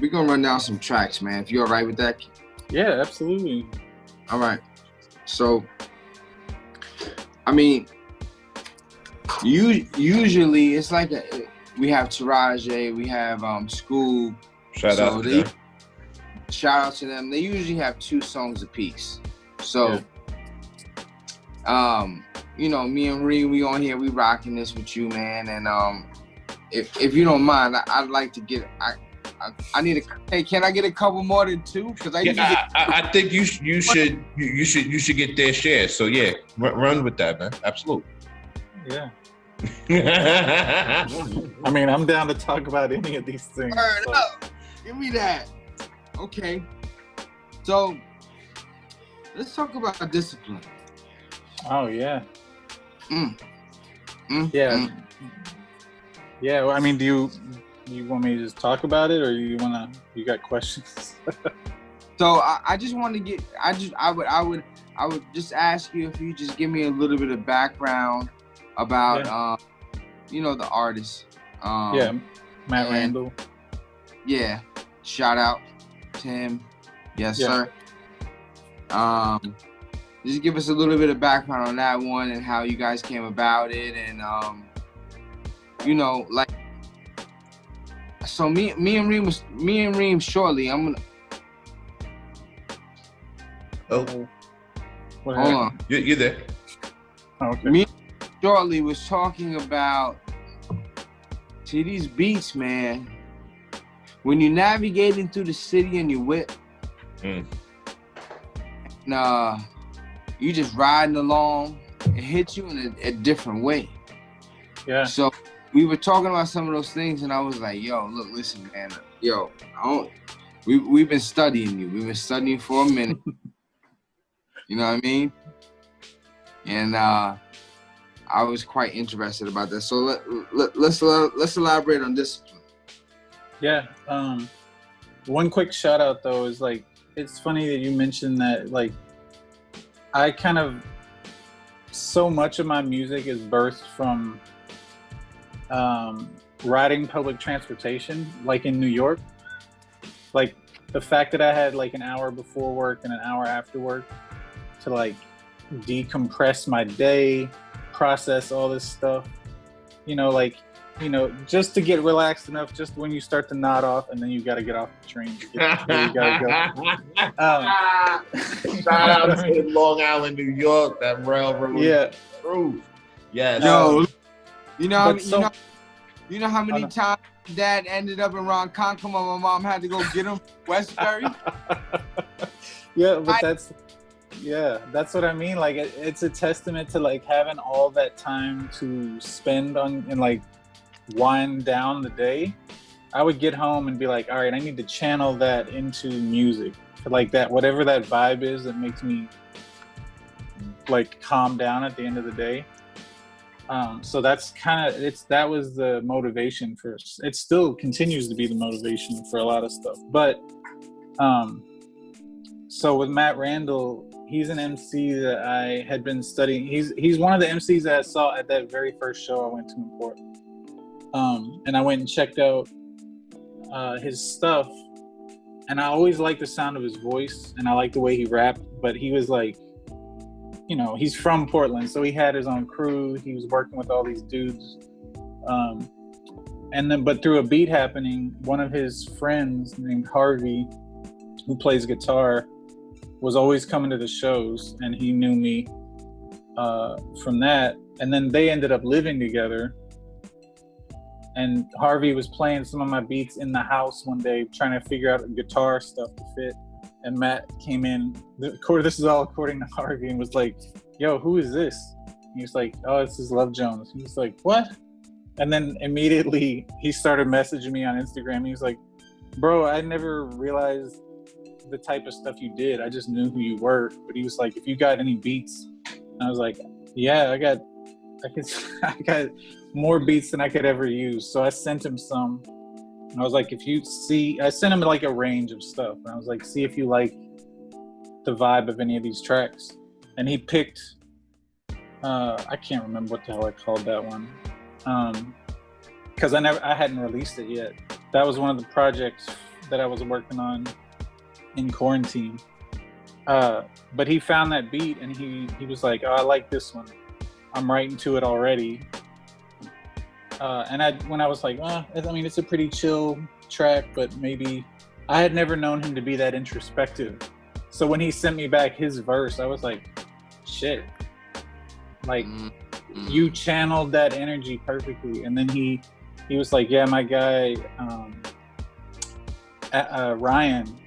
we're gonna run down some tracks, man. If you're all right with that. Yeah, absolutely. All right. So, I mean, usually it's like we have Taraji, we have School. Shout out to them. Shout out to them. They usually have 2 songs apiece. So, you know, me and Reem, we on here, we rocking this with you, man. And if you don't mind, I'd like to get I need hey, can I get a couple more than 2? Because I think you should get their share. So yeah, run with that, man. Absolutely. Yeah. I mean, I'm down to talk about any of these things. Turn up. Give me that. Okay. So let's talk about discipline. Oh yeah. Yeah. Yeah. Well, I mean, do you want me to just talk about it, or you got questions? So I just want to get. I would just ask you if you just give me a little bit of background about you know, the artist. Matt Randall. Yeah. Shout out to him. Yes, sir. Just give us a little bit of background on that one and how you guys came about it, and you know, like, so me and Reem shortly. I'm gonna. Oh, hold on. You're there. Oh, okay. Me shortly was talking about, see, these beats, man. When you're navigating through the city in your whip, and you just riding along, it hits you in a different way. Yeah. So we were talking about some of those things, and I was like, yo, look, listen, man. Yo, we've been studying you. We've been studying for a minute. You know what I mean? And I was quite interested about that. So let's elaborate on discipline. Yeah. One quick shout out though is, like, it's funny that you mentioned that, like, I kind of, so much of my music is birthed from riding public transportation, like in New York. Like, the fact that I had like an hour before work and an hour after work to like decompress my day, process all this stuff, you know, like, you know, just to get relaxed enough, just when you start to nod off, and then you got to get off the train to get where you got to go. Shout out to Long Island, New York, that railroad. Yeah. Proof. Yes. Yo, you know how many times Dad ended up in Ronkonkoma, my mom had to go get him Westbury? Yeah, but that's what I mean. Like, it's a testament to like having all that time to spend on and like wind down the day. I would get home and be like, all right, I need to channel that into music, like that, whatever that vibe is that makes me like calm down at the end of the day. So that's kind of, that was the motivation for, it still continues to be the motivation for a lot of stuff. But so with Matt Randall, he's an MC that I had been studying. He's one of the MCs that I saw at that very first show I went to in Portland. And I went and checked out his stuff, and I always liked the sound of his voice, and I liked the way he rapped. But he was like, you know, he's from Portland, so he had his own crew. He was working with all these dudes. And then, but through a beat happening, one of his friends named Harvey, who plays guitar, was always coming to the shows, and he knew me from that. And then they ended up living together. And Harvey was playing some of my beats in the house one day, trying to figure out guitar stuff to fit. And Matt came in, this is all according to Harvey, and was like, yo, who is this? And he was like, oh, this is Luvjonez. He was like, what? And then immediately he started messaging me on Instagram. He was like, bro, I never realized the type of stuff you did. I just knew who you were. But he was like, if you got any beats? And I was like, yeah, I got I got more beats than I could ever use. So I sent him some. I was like, I sent him like a range of stuff. And I was like, see if you like the vibe of any of these tracks. And he picked, I can't remember what the hell I called that one. Because I hadn't released it yet. That was one of the projects that I was working on in quarantine. But he found that beat and he was like, oh, I like this one. I'm writing to it already. And when I was like, I mean, it's a pretty chill track, but maybe I had never known him to be that introspective. So when he sent me back his verse, I was like, shit, like you channeled that energy perfectly. And then he was like, yeah, my guy, Ryan,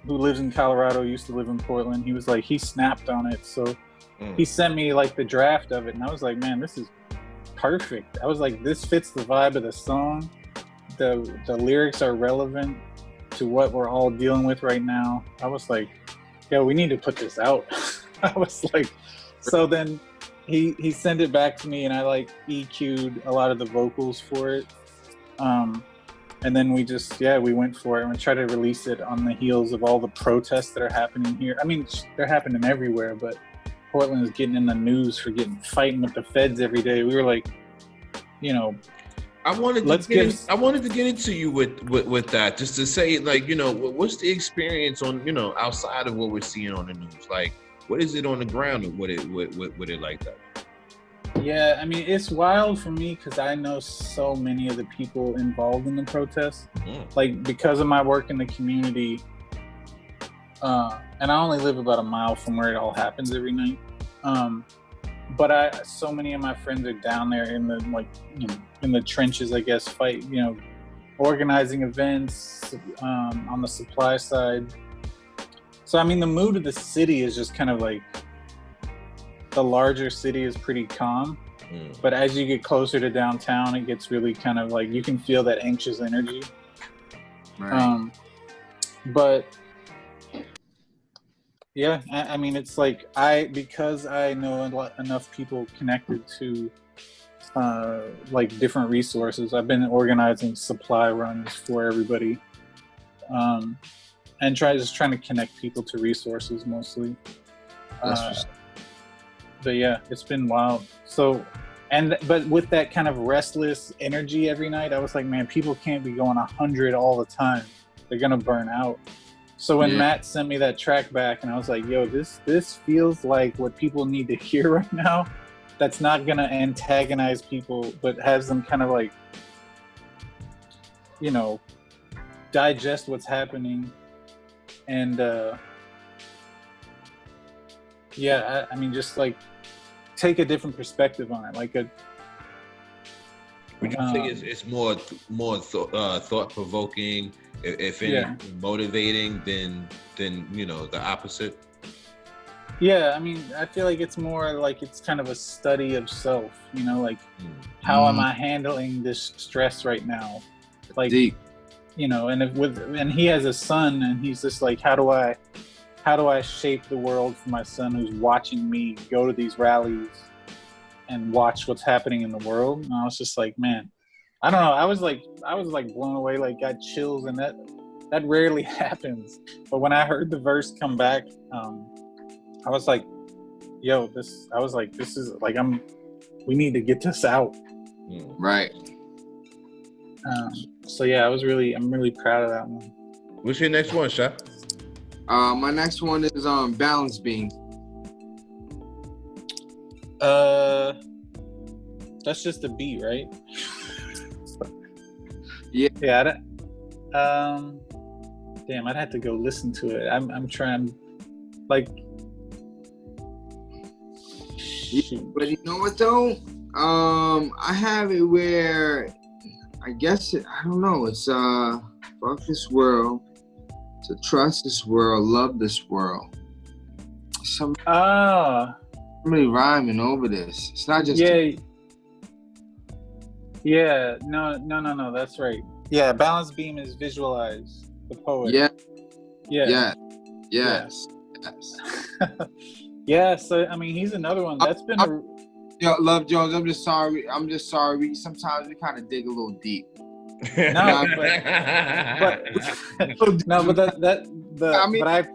who lives in Colorado, used to live in Portland. He was like, he snapped on it. So he sent me like the draft of it. And I was like, man, this is perfect. I was like, this fits the vibe of the song. The lyrics are relevant to what we're all dealing with right now. I was like, yo, we need to put this out. I was like, so then he sent it back to me and I like EQ'd a lot of the vocals for it. And then we went for it and we tried to release it on the heels of all the protests that are happening here. I mean, they're happening everywhere, but Portland is getting in the news for fighting with the feds every day. We were like, you know, I wanted to get into you with that, just to say, like, you know, what's the experience on, you know, outside of what we're seeing on the news? Like, what is it on the ground and what it like that? Yeah, I mean, it's wild for me because I know so many of the people involved in the protests. Like, because of my work in the community, and I only live about a mile from where it all happens every night. But so many of my friends are down there in the trenches, I guess, organizing events on the supply side. So, I mean, the mood of the city is just kind of like, the larger city is pretty calm. But as you get closer to downtown, it gets really kind of like, you can feel that anxious energy. Right. But yeah, I mean, it's like because I know enough people connected to like different resources, I've been organizing supply runs for everybody, and trying to connect people to resources mostly. But yeah, it's been wild. So, but with that kind of restless energy every night, I was like, man, people can't be going 100 all the time. They're gonna burn out. So when Matt sent me that track back, and I was like, yo, this feels like what people need to hear right now. That's not gonna antagonize people, but has them kind of like, you know, digest what's happening. And I mean, just like take a different perspective on it. Like would you say it's more thought provoking, if anything, motivating than you know, the opposite? Yeah, I mean, I feel like it's more like it's kind of a study of self. You know, like how am I handling this stress right now? Like, deep. You know, and he has a son, and he's just like, how do I shape the world for my son who's watching me go to these rallies and watch what's happening in the world? And I was just like, man, I don't know. I was like blown away, like got chills, and that rarely happens. But when I heard the verse come back, I was like, yo, this is like, we need to get this out. Right. So yeah, I'm really proud of that one. What's your next one, Sha? My next one is Balance Beam. That's just a beat, right? Yeah. Yeah. Damn, I'd have to go listen to it. I'm trying, like. Shoot. But you know what though? I have it where I guess I don't know. It's fuck this world, to trust this world, love this world. Somebody rhyming over this. It's not just no, that's right. Yeah, Balance Beam is Visualize, the poet. Yes. Yeah, so I mean, he's another one that's been Yo, Love Jones, I'm just sorry. Sometimes we kind of dig a little deep. No, but no, but I mean, I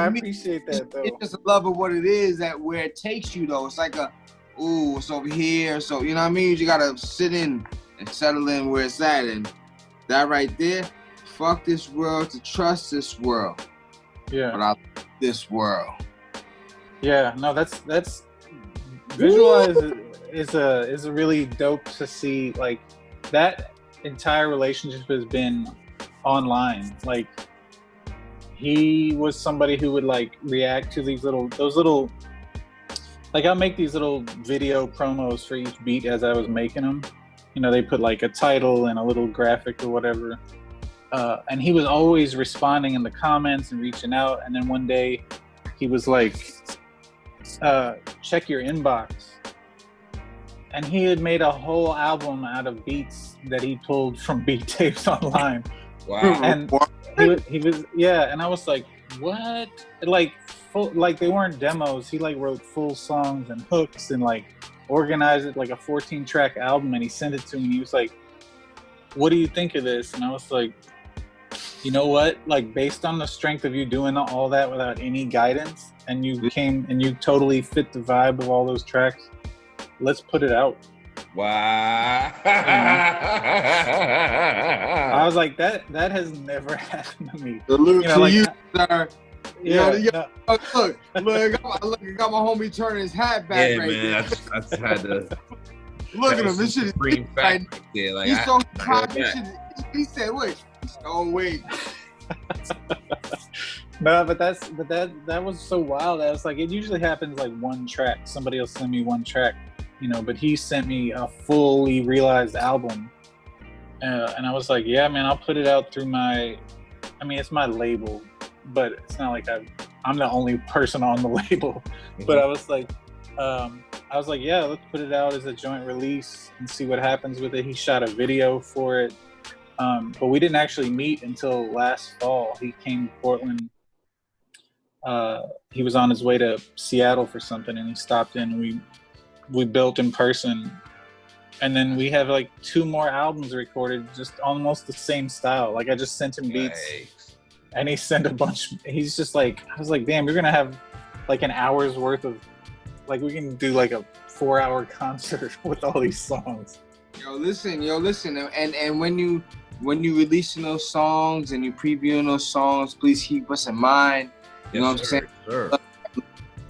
me, appreciate that though. it's just a love of what it is, that where it takes you though. It's like it's over here. So you know what I mean? You gotta sit in and settle in where it's at, and that right there, fuck this world to trust this world. Yeah. But I love this world. Yeah, no, that's Visualize is a really dope to see. Like that entire relationship has been online. Like he was somebody who would like react to those little like I'll make these little video promos for each beat as I was making them. You know, they put like a title and a little graphic or whatever. And he was always responding in the comments and reaching out. And then one day he was like, check your inbox. And he had made a whole album out of beats that he pulled from beat tapes online. Wow. And he was and I was like, what? Like they weren't demos. He like wrote full songs and hooks and like organized it like a 14-track album, and he sent it to me and he was like, what do you think of this? And I was like, you know what? Like based on the strength of you doing all that without any guidance, and you came and you totally fit the vibe of all those tracks, let's put it out. Wow. I was like, that has never happened to me. Salute to like, you, sir. Yeah. Look, I got my homie turning his hat back Yeah, right man. there. I just had to. Look at him. This shit is supreme like, fact there. Like, he's so I hot. heard that. He said, wait. Oh, wait. No, but that was so wild. I was like, it usually happens like one track. Somebody will send me one track, you know, but he sent me a fully realized album. And I was like, yeah, man, I'll put it out through it's my label, but it's not like I'm the only person on the label. Mm-hmm. But I was like, yeah, let's put it out as a joint release and see what happens with it. He shot a video for it. But we didn't actually meet until last fall. He came to Portland. He was on his way to Seattle for something, and he stopped in. And we built in person, and then we have like 2 more albums recorded, just almost the same style. Like I just sent him beats, and he sent a bunch. He's just like, I was like, damn, you're gonna have like an hour's worth of, like we can do like a 4-hour concert with all these songs. Yo, listen, and when you releasing those songs and you previewing those songs, please keep us in mind. You know what I'm saying? Sure.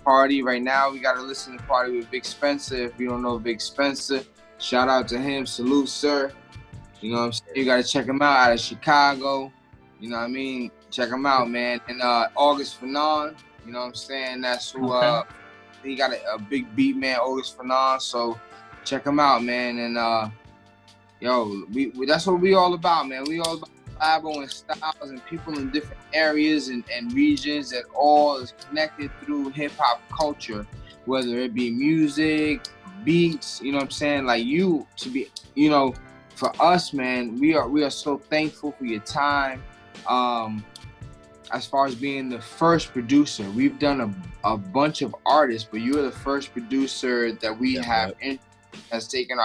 Party right now, we gotta listen to Party with Big Spencer. If you don't know Big Spencer, shout out to him. Salute, sir. You know what I'm saying? You gotta check him out of Chicago. You know what I mean? Check him out, man. And August Fanon, you know what I'm saying? That's who. He got a big beat, man. August Fanon. So check him out, man. And we that's what we all about, man. We all about collabo and styles and people in different areas and regions that all is connected through hip-hop culture, whether it be music, beats, you know what I'm saying? Like for us, man, we are so thankful for your time. As far as being the first producer, we've done a bunch of artists, but you're the first producer that we have has taken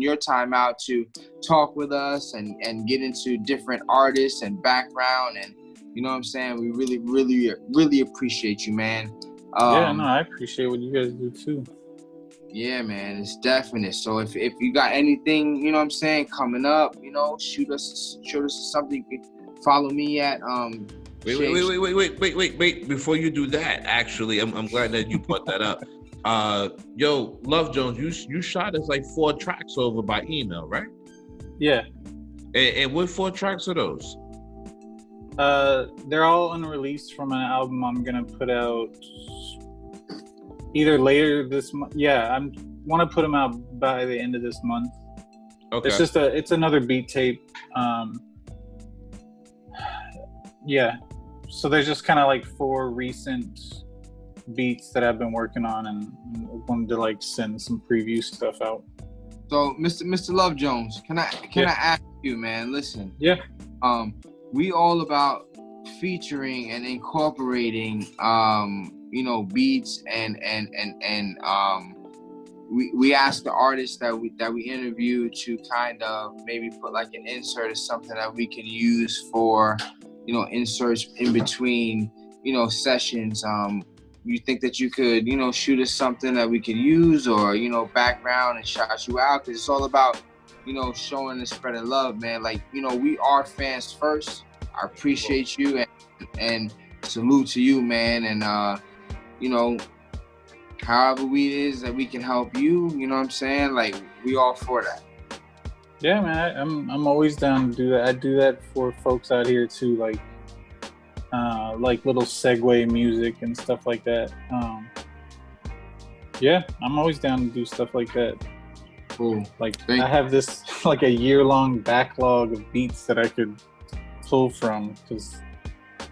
your time out to talk with us and get into different artists and background, and you know what I'm saying? We really, really, really appreciate you, man. I appreciate what you guys do too. Yeah, man, it's definite. So if you got anything, you know what I'm saying, coming up, you know, shoot us something. You can follow me at Wait. Before you do that, actually, I'm glad that you brought that up. Luvjonez, you shot us like 4 tracks over by email, right? Yeah. And what 4 tracks are those? They're all unreleased from an album I'm gonna put out either later this month. Yeah, I want to put them out by the end of this month. Okay. It's another beat tape. Yeah. So there's just kind of like 4 recent beats that I've been working on, and wanted to like send some preview stuff out. So Mr. Luvjonez, can I ask you, man? Listen. Yeah. We all about featuring and incorporating beats and we asked the artists that we interviewed to kind of maybe put like an insert or something that we can use for, inserts in between, sessions. You think that you could, shoot us something that we could use, or, background and shout you out? Because it's all about, showing and spreading love, man. Like, we are fans first. I appreciate you and salute to you, man. And, however it is that we can help you, you know what I'm saying? Like, we all for that. Yeah, man, I'm always down to do that. I do that for folks out here too, like little segue music and stuff like that. Yeah, I'm always down to do stuff like that. Cool. Like, I have this like a year-long backlog of beats that I could pull from, because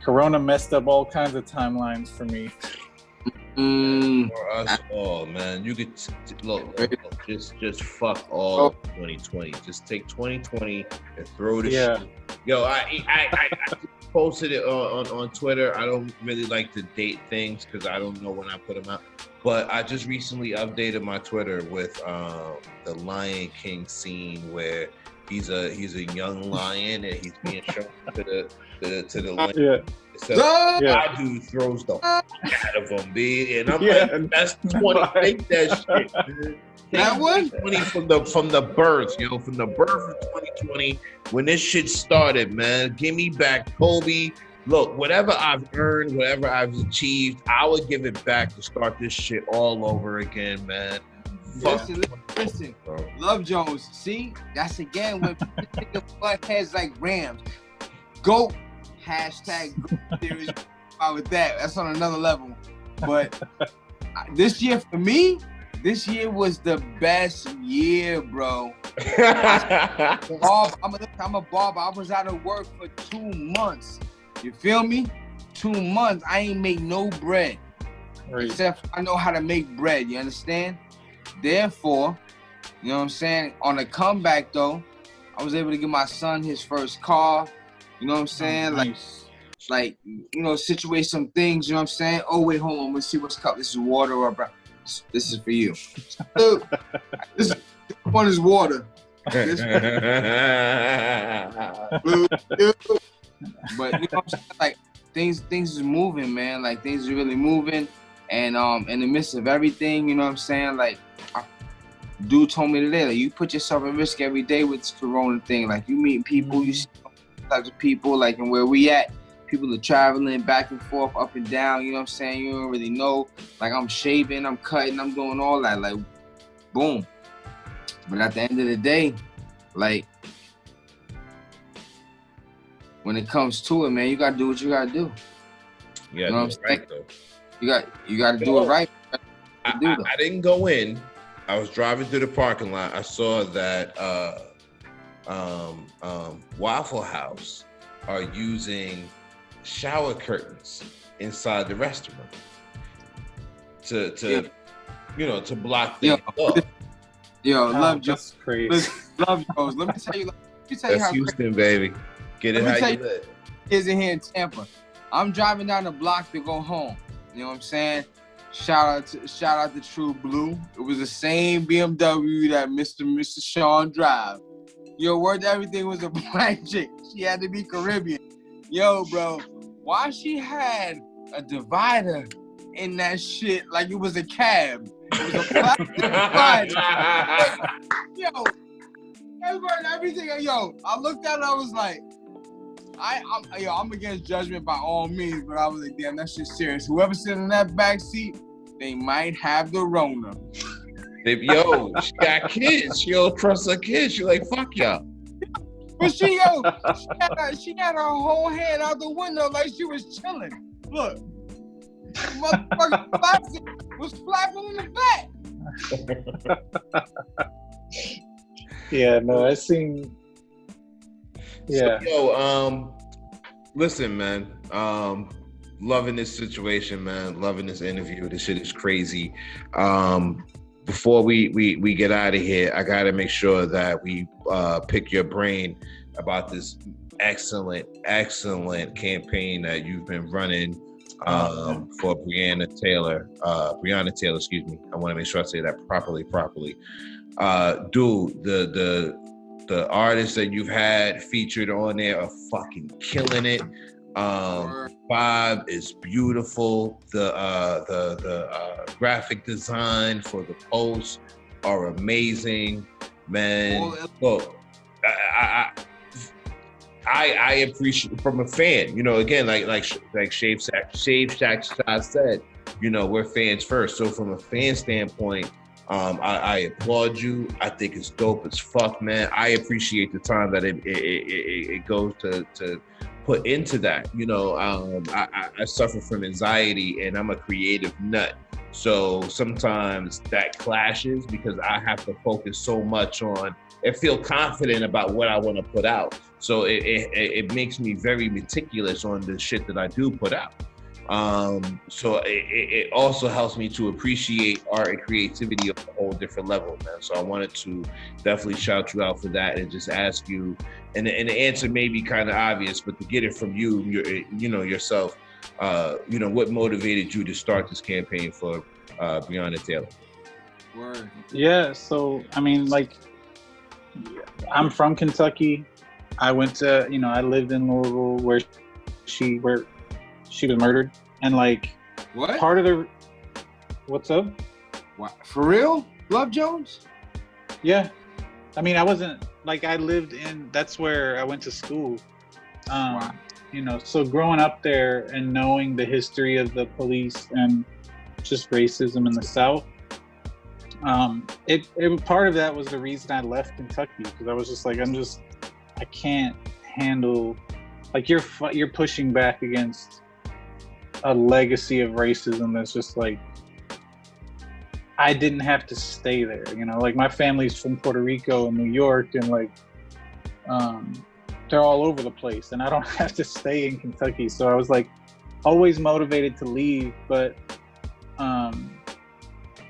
Corona messed up all kinds of timelines for me. For us all, man. You could look, just fuck all 2020. Just take 2020 and throw this shit. Yo, I posted it on Twitter. I don't really like to date things because I don't know when I put them out. But I just recently updated my Twitter with the Lion King scene where he's a young lion and he's being shown to the lion. Yeah. So my dude throws the out of him, B, and I'm like, that's 20. Take that shit, man. That one 20 from the birth, from the birth of 2020 when this shit started, man. Give me back Kobe. Look, whatever I've earned, whatever I've achieved, I would give it back to start this shit all over again, man. Listen, Luvjonez. See, that's again when people think of buttheads like Rams. Go. Hashtag series with that. That's on another level. But this year for me, was the best year, bro. I'm a barber. I was out of work for 2 months. You feel me? 2 months. I ain't make no bread. Right. Except I know how to make bread. You understand? Therefore, you know what I'm saying? On the comeback though, I was able to give my son his first car. You know what I'm saying? Nice. Like, situate some things, you know what I'm saying? Oh, wait, hold on. Let's see what's cup. This is water or brown. This is for you. This one is water. This but you know what I'm saying? Like, things is moving, man. Like, things are really moving. And in the midst of everything, you know what I'm saying? Like, dude told me today, like, you put yourself at risk every day with this corona thing. Like, you meet people, you see types of people, like, and where we at, people are traveling back and forth, up and down, you know what I'm saying? You don't really know. Like, I'm shaving, I'm cutting, I'm doing all that, like, boom. But at the end of the day, like, when it comes to it, man, you gotta do what you gotta do. Yeah, you know what I'm saying? Right, though. You gotta do it right. I didn't go in. I was driving through the parking lot. I saw that Waffle House are using shower curtains inside the restaurant to block things off. Luvjonez. That's crazy. Luvjonez. Let me tell you That's how Houston, baby. Get it how you live. Kids in here in Tampa. I'm driving down the block to go home. You know what I'm saying? Shout out to True Blue. It was the same BMW that Mr. Sean drive. Yo, word everything was a black chick. She had to be Caribbean. Yo, bro, why she had a divider in that shit like it was a cab? It was a plastic divider. Yo, everything. Yo, I looked at it, I was like, I'm against judgment by all means, but I was like, damn, that shit's serious. Whoever sitting in that back seat, they might have the Rona. She got kids. She don't trust her kids. She like, fuck y'all. But she had her whole hand out the window like she was chilling. Look, motherfucking plastic was flapping in the back. Yeah, no, I seen. Yeah. So, listen, man. Loving this situation, man. Loving this interview. This shit is crazy. Before we get out of here, I gotta make sure that we pick your brain about this excellent campaign that you've been running for Breonna Taylor, excuse me. I want to make sure I say that properly. Dude, the artists that you've had featured on there are fucking killing it. Vibe is beautiful. The graphic design for the posts are amazing, man. Look, I appreciate from a fan. You know, again, like Shack Sha said, you know, we're fans first. So from a fan standpoint, I applaud you. I think it's dope as fuck, man. I appreciate the time that it goes to put into that. You know, I suffer from anxiety and I'm a creative nut. So sometimes that clashes because I have to focus so much on and feel confident about what I want to put out. So it makes me very meticulous on the shit that I do put out. So it also helps me to appreciate art and creativity on a whole different level, man. So I wanted to definitely shout you out for that and just ask you, and the answer may be kind of obvious, but to get it from you, yourself, what motivated you to start this campaign for Breonna Taylor? Word. Yeah, so I mean, like, I'm from Kentucky. I went to, I lived in Louisville where she was murdered, and like, What? part of the, what's up? What? For real? Luvjonez? Yeah, I mean, I wasn't like, I lived in, that's where I went to school. Wow. So growing up there and knowing the history of the police and just racism in the South, it part of that was the reason I left Kentucky, because I was just like, I can't handle, like, you're pushing back against a legacy of racism that's just like, I didn't have to stay there, like my family's from Puerto Rico and New York, and like they're all over the place, and I don't have to stay in Kentucky. So I was like always motivated to leave, but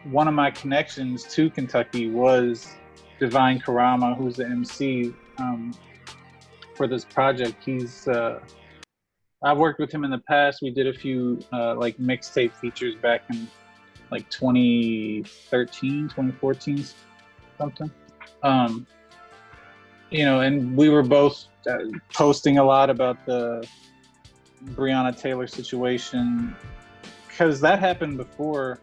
one of my connections to Kentucky was Divine Karama, who's the MC for this project. I've worked with him in the past. We did a few like mixtape features back in like 2013, 2014, something. And we were both posting a lot about the Breonna Taylor situation, because that happened before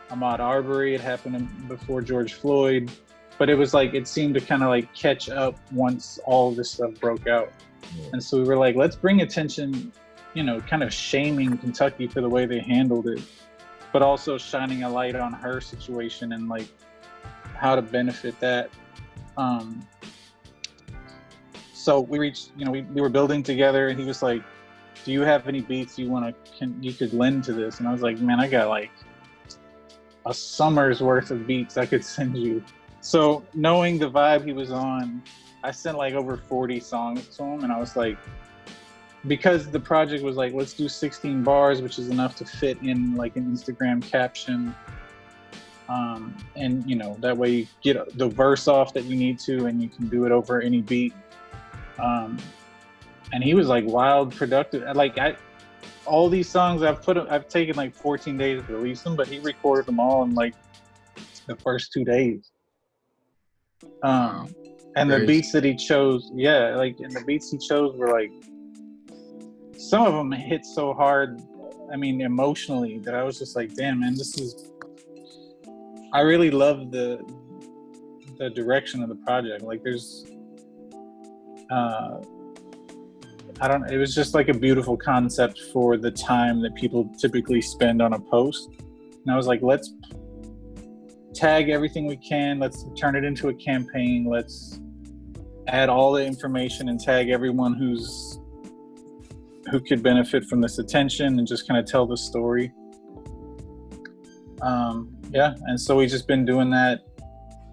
Ahmaud Arbery, it happened before George Floyd, but it was like, it seemed to kind of like catch up once all this stuff broke out. Yeah. And so we were like, let's bring attention, kind of shaming Kentucky for the way they handled it, but also shining a light on her situation and like how to benefit that. So we reached, we were building together, and he was like, do you have any beats you could lend to this? And I was like, man, I got like a summer's worth of beats I could send you. So knowing the vibe he was on, I sent like over 40 songs to him, and I was like, because the project was like, let's do 16 bars, which is enough to fit in like an Instagram caption. And that way you get the verse off that you need to, and you can do it over any beat. And he was like wild productive. Like all these songs I've taken like 14 days to release them, but he recorded them all in like the first 2 days. And the beats that he chose, and the beats he chose were like, some of them hit so hard, I mean, emotionally, that I was just like, damn, man, I really love the direction of the project. Like there's, it was just like a beautiful concept for the time that people typically spend on a post. And I was like, let's tag everything we can. Let's turn it into a campaign. Let's add all the information and tag everyone who could benefit from this attention, and just kind of tell the story. And so we've just been doing that.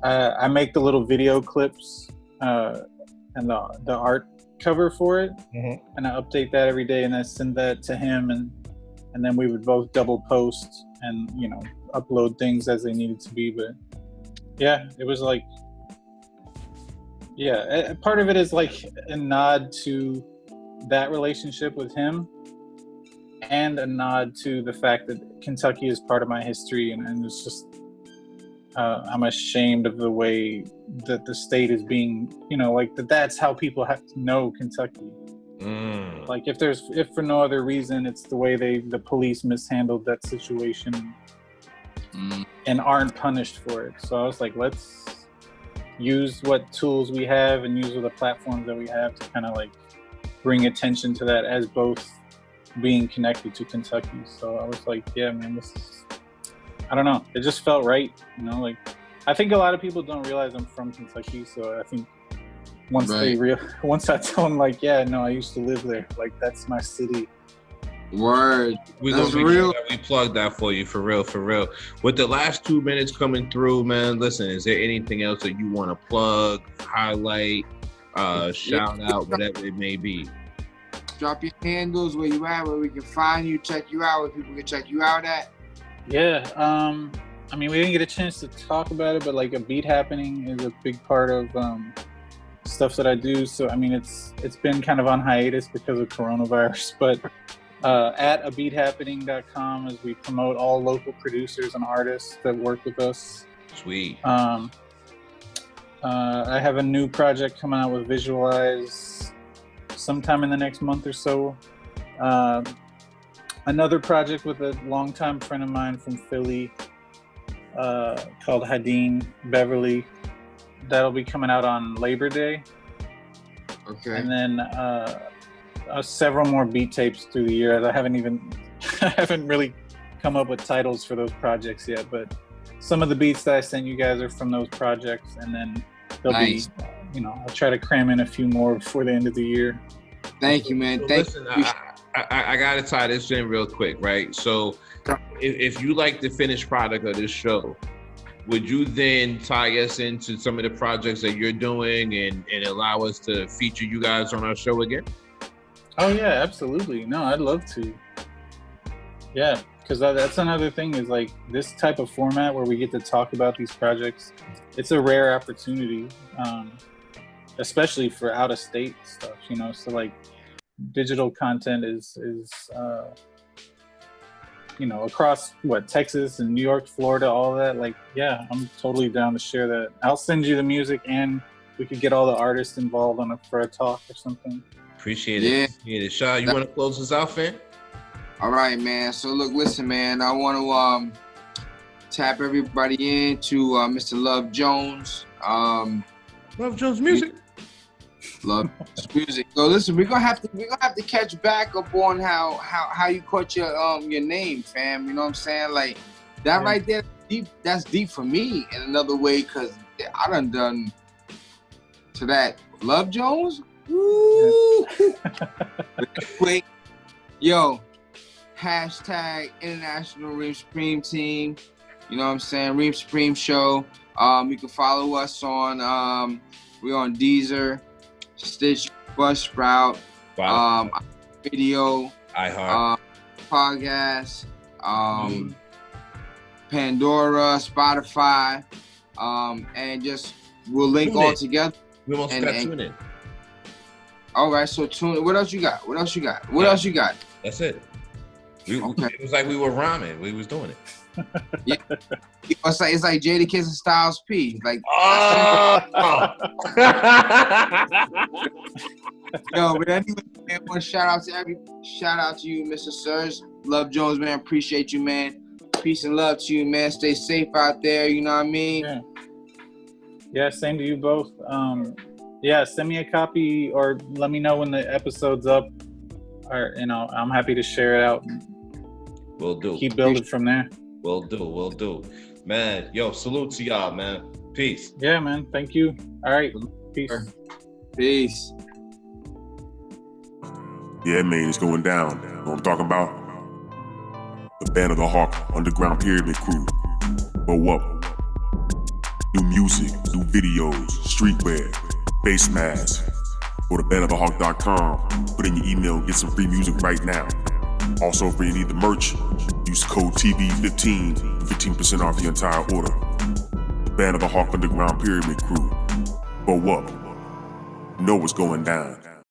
I make the little video clips and the art cover for it, and I update that every day, and I send that to him, and then we would both double post and upload things as they needed to be. But yeah, it was like, part of it is like a nod to that relationship with him, and a nod to the fact that Kentucky is part of my history, and it's just I'm ashamed of the way that the state is being, like that's how people have to know Kentucky. Like if for no other reason, it's the way the police mishandled that situation and aren't punished for it. So I was like, let's use what tools we have and use the platforms that we have to kind of like bring attention to that as both being connected to Kentucky. So I was like, yeah, man, I don't know. It just felt right, like I think a lot of people don't realize I'm from Kentucky. So I think once once I tell them like, yeah, no, I used to live there. Like that's my city. Word. We're gonna make sure that we plug that for you, for real. With the last 2 minutes coming through, man, listen, is there anything else that you want to plug, highlight, shout out, whatever it may be? Drop your handles, where you at, where we can find you, check you out, where people can check you out at. Yeah, I mean, we didn't get a chance to talk about it, but like a beat happening is a big part of stuff that I do. So I mean, it's been kind of on hiatus because of coronavirus, but at abeathappening.com as we promote all local producers and artists that work with us. Sweet. I have a new project coming out with Visualize sometime in the next month or so. Another project with a longtime friend of mine from Philly called Hadeen Beverly. That'll be coming out on Labor Day. Okay. And then several more beat tapes through the year. I haven't really come up with titles for those projects yet, but some of the beats that I sent you guys are from those projects, and then they'll be, I'll try to cram in a few more before the end of the year. Thank you, man. Listen, I gotta tie this in real quick, right? So if you like the finished product of this show, would you then tie us into some of the projects that you're doing and allow us to feature you guys on our show again? Oh yeah, absolutely. No, I'd love to. Yeah, because that's another thing is like this type of format where we get to talk about these projects. It's a rare opportunity, especially for out of state stuff, So like digital content is across Texas and New York, Florida, all that. Like, yeah, I'm totally down to share that. I'll send you the music, and we could get all the artists involved for a talk or something. Appreciate it. Yeah. Sha, you want to close us out, fam? All right, man. So look, listen, man. I want to tap everybody into Mr. Luvjonez. Luvjonez music. Music. So listen, we're gonna have to catch back up on how you caught your name, fam. You know what I'm saying? Like that right there, deep. That's deep for me in another way, cause I done to that Luvjonez. Woo! Wait, yo, hashtag International Reem Supreme Team. You know what I'm saying? Reem Supreme Show. You can follow us on we're on Deezer, Stitch, Buzzsprout, video, iHeart, podcast, Pandora, Spotify, and just we'll link all together. We almost got tune in. All right, so tune. What else you got? What else you got? That's it. It was like we were rhyming. We was doing it. Yeah. It's like Jadakiss and Styles P. Like, yo, but anyway, man, one shout out to you, Mr. Sirs. Luvjonez, man. Appreciate you, man. Peace and love to you, man. Stay safe out there. You know what I mean? Yeah, same to you both. Send me a copy or let me know when the episode's up. Or I'm happy to share it out. Will do. Keep building from there. Will do. Man, yo, salute to y'all, man. Peace. Yeah, man. Thank you. All right. Peace. Peace. Yeah, man, it's going down. You know what I'm talking about? The Band of the Hawk Underground Pyramid Crew. Go up. New music, new videos, streetwear, face masks. Go to bandofthehawk.com. Put in your email and get some free music right now. Also, if you need the merch, use code TV15 for 15% off the entire order. The Band of the Hawk Underground Pyramid Crew. Go up. You know what's going down.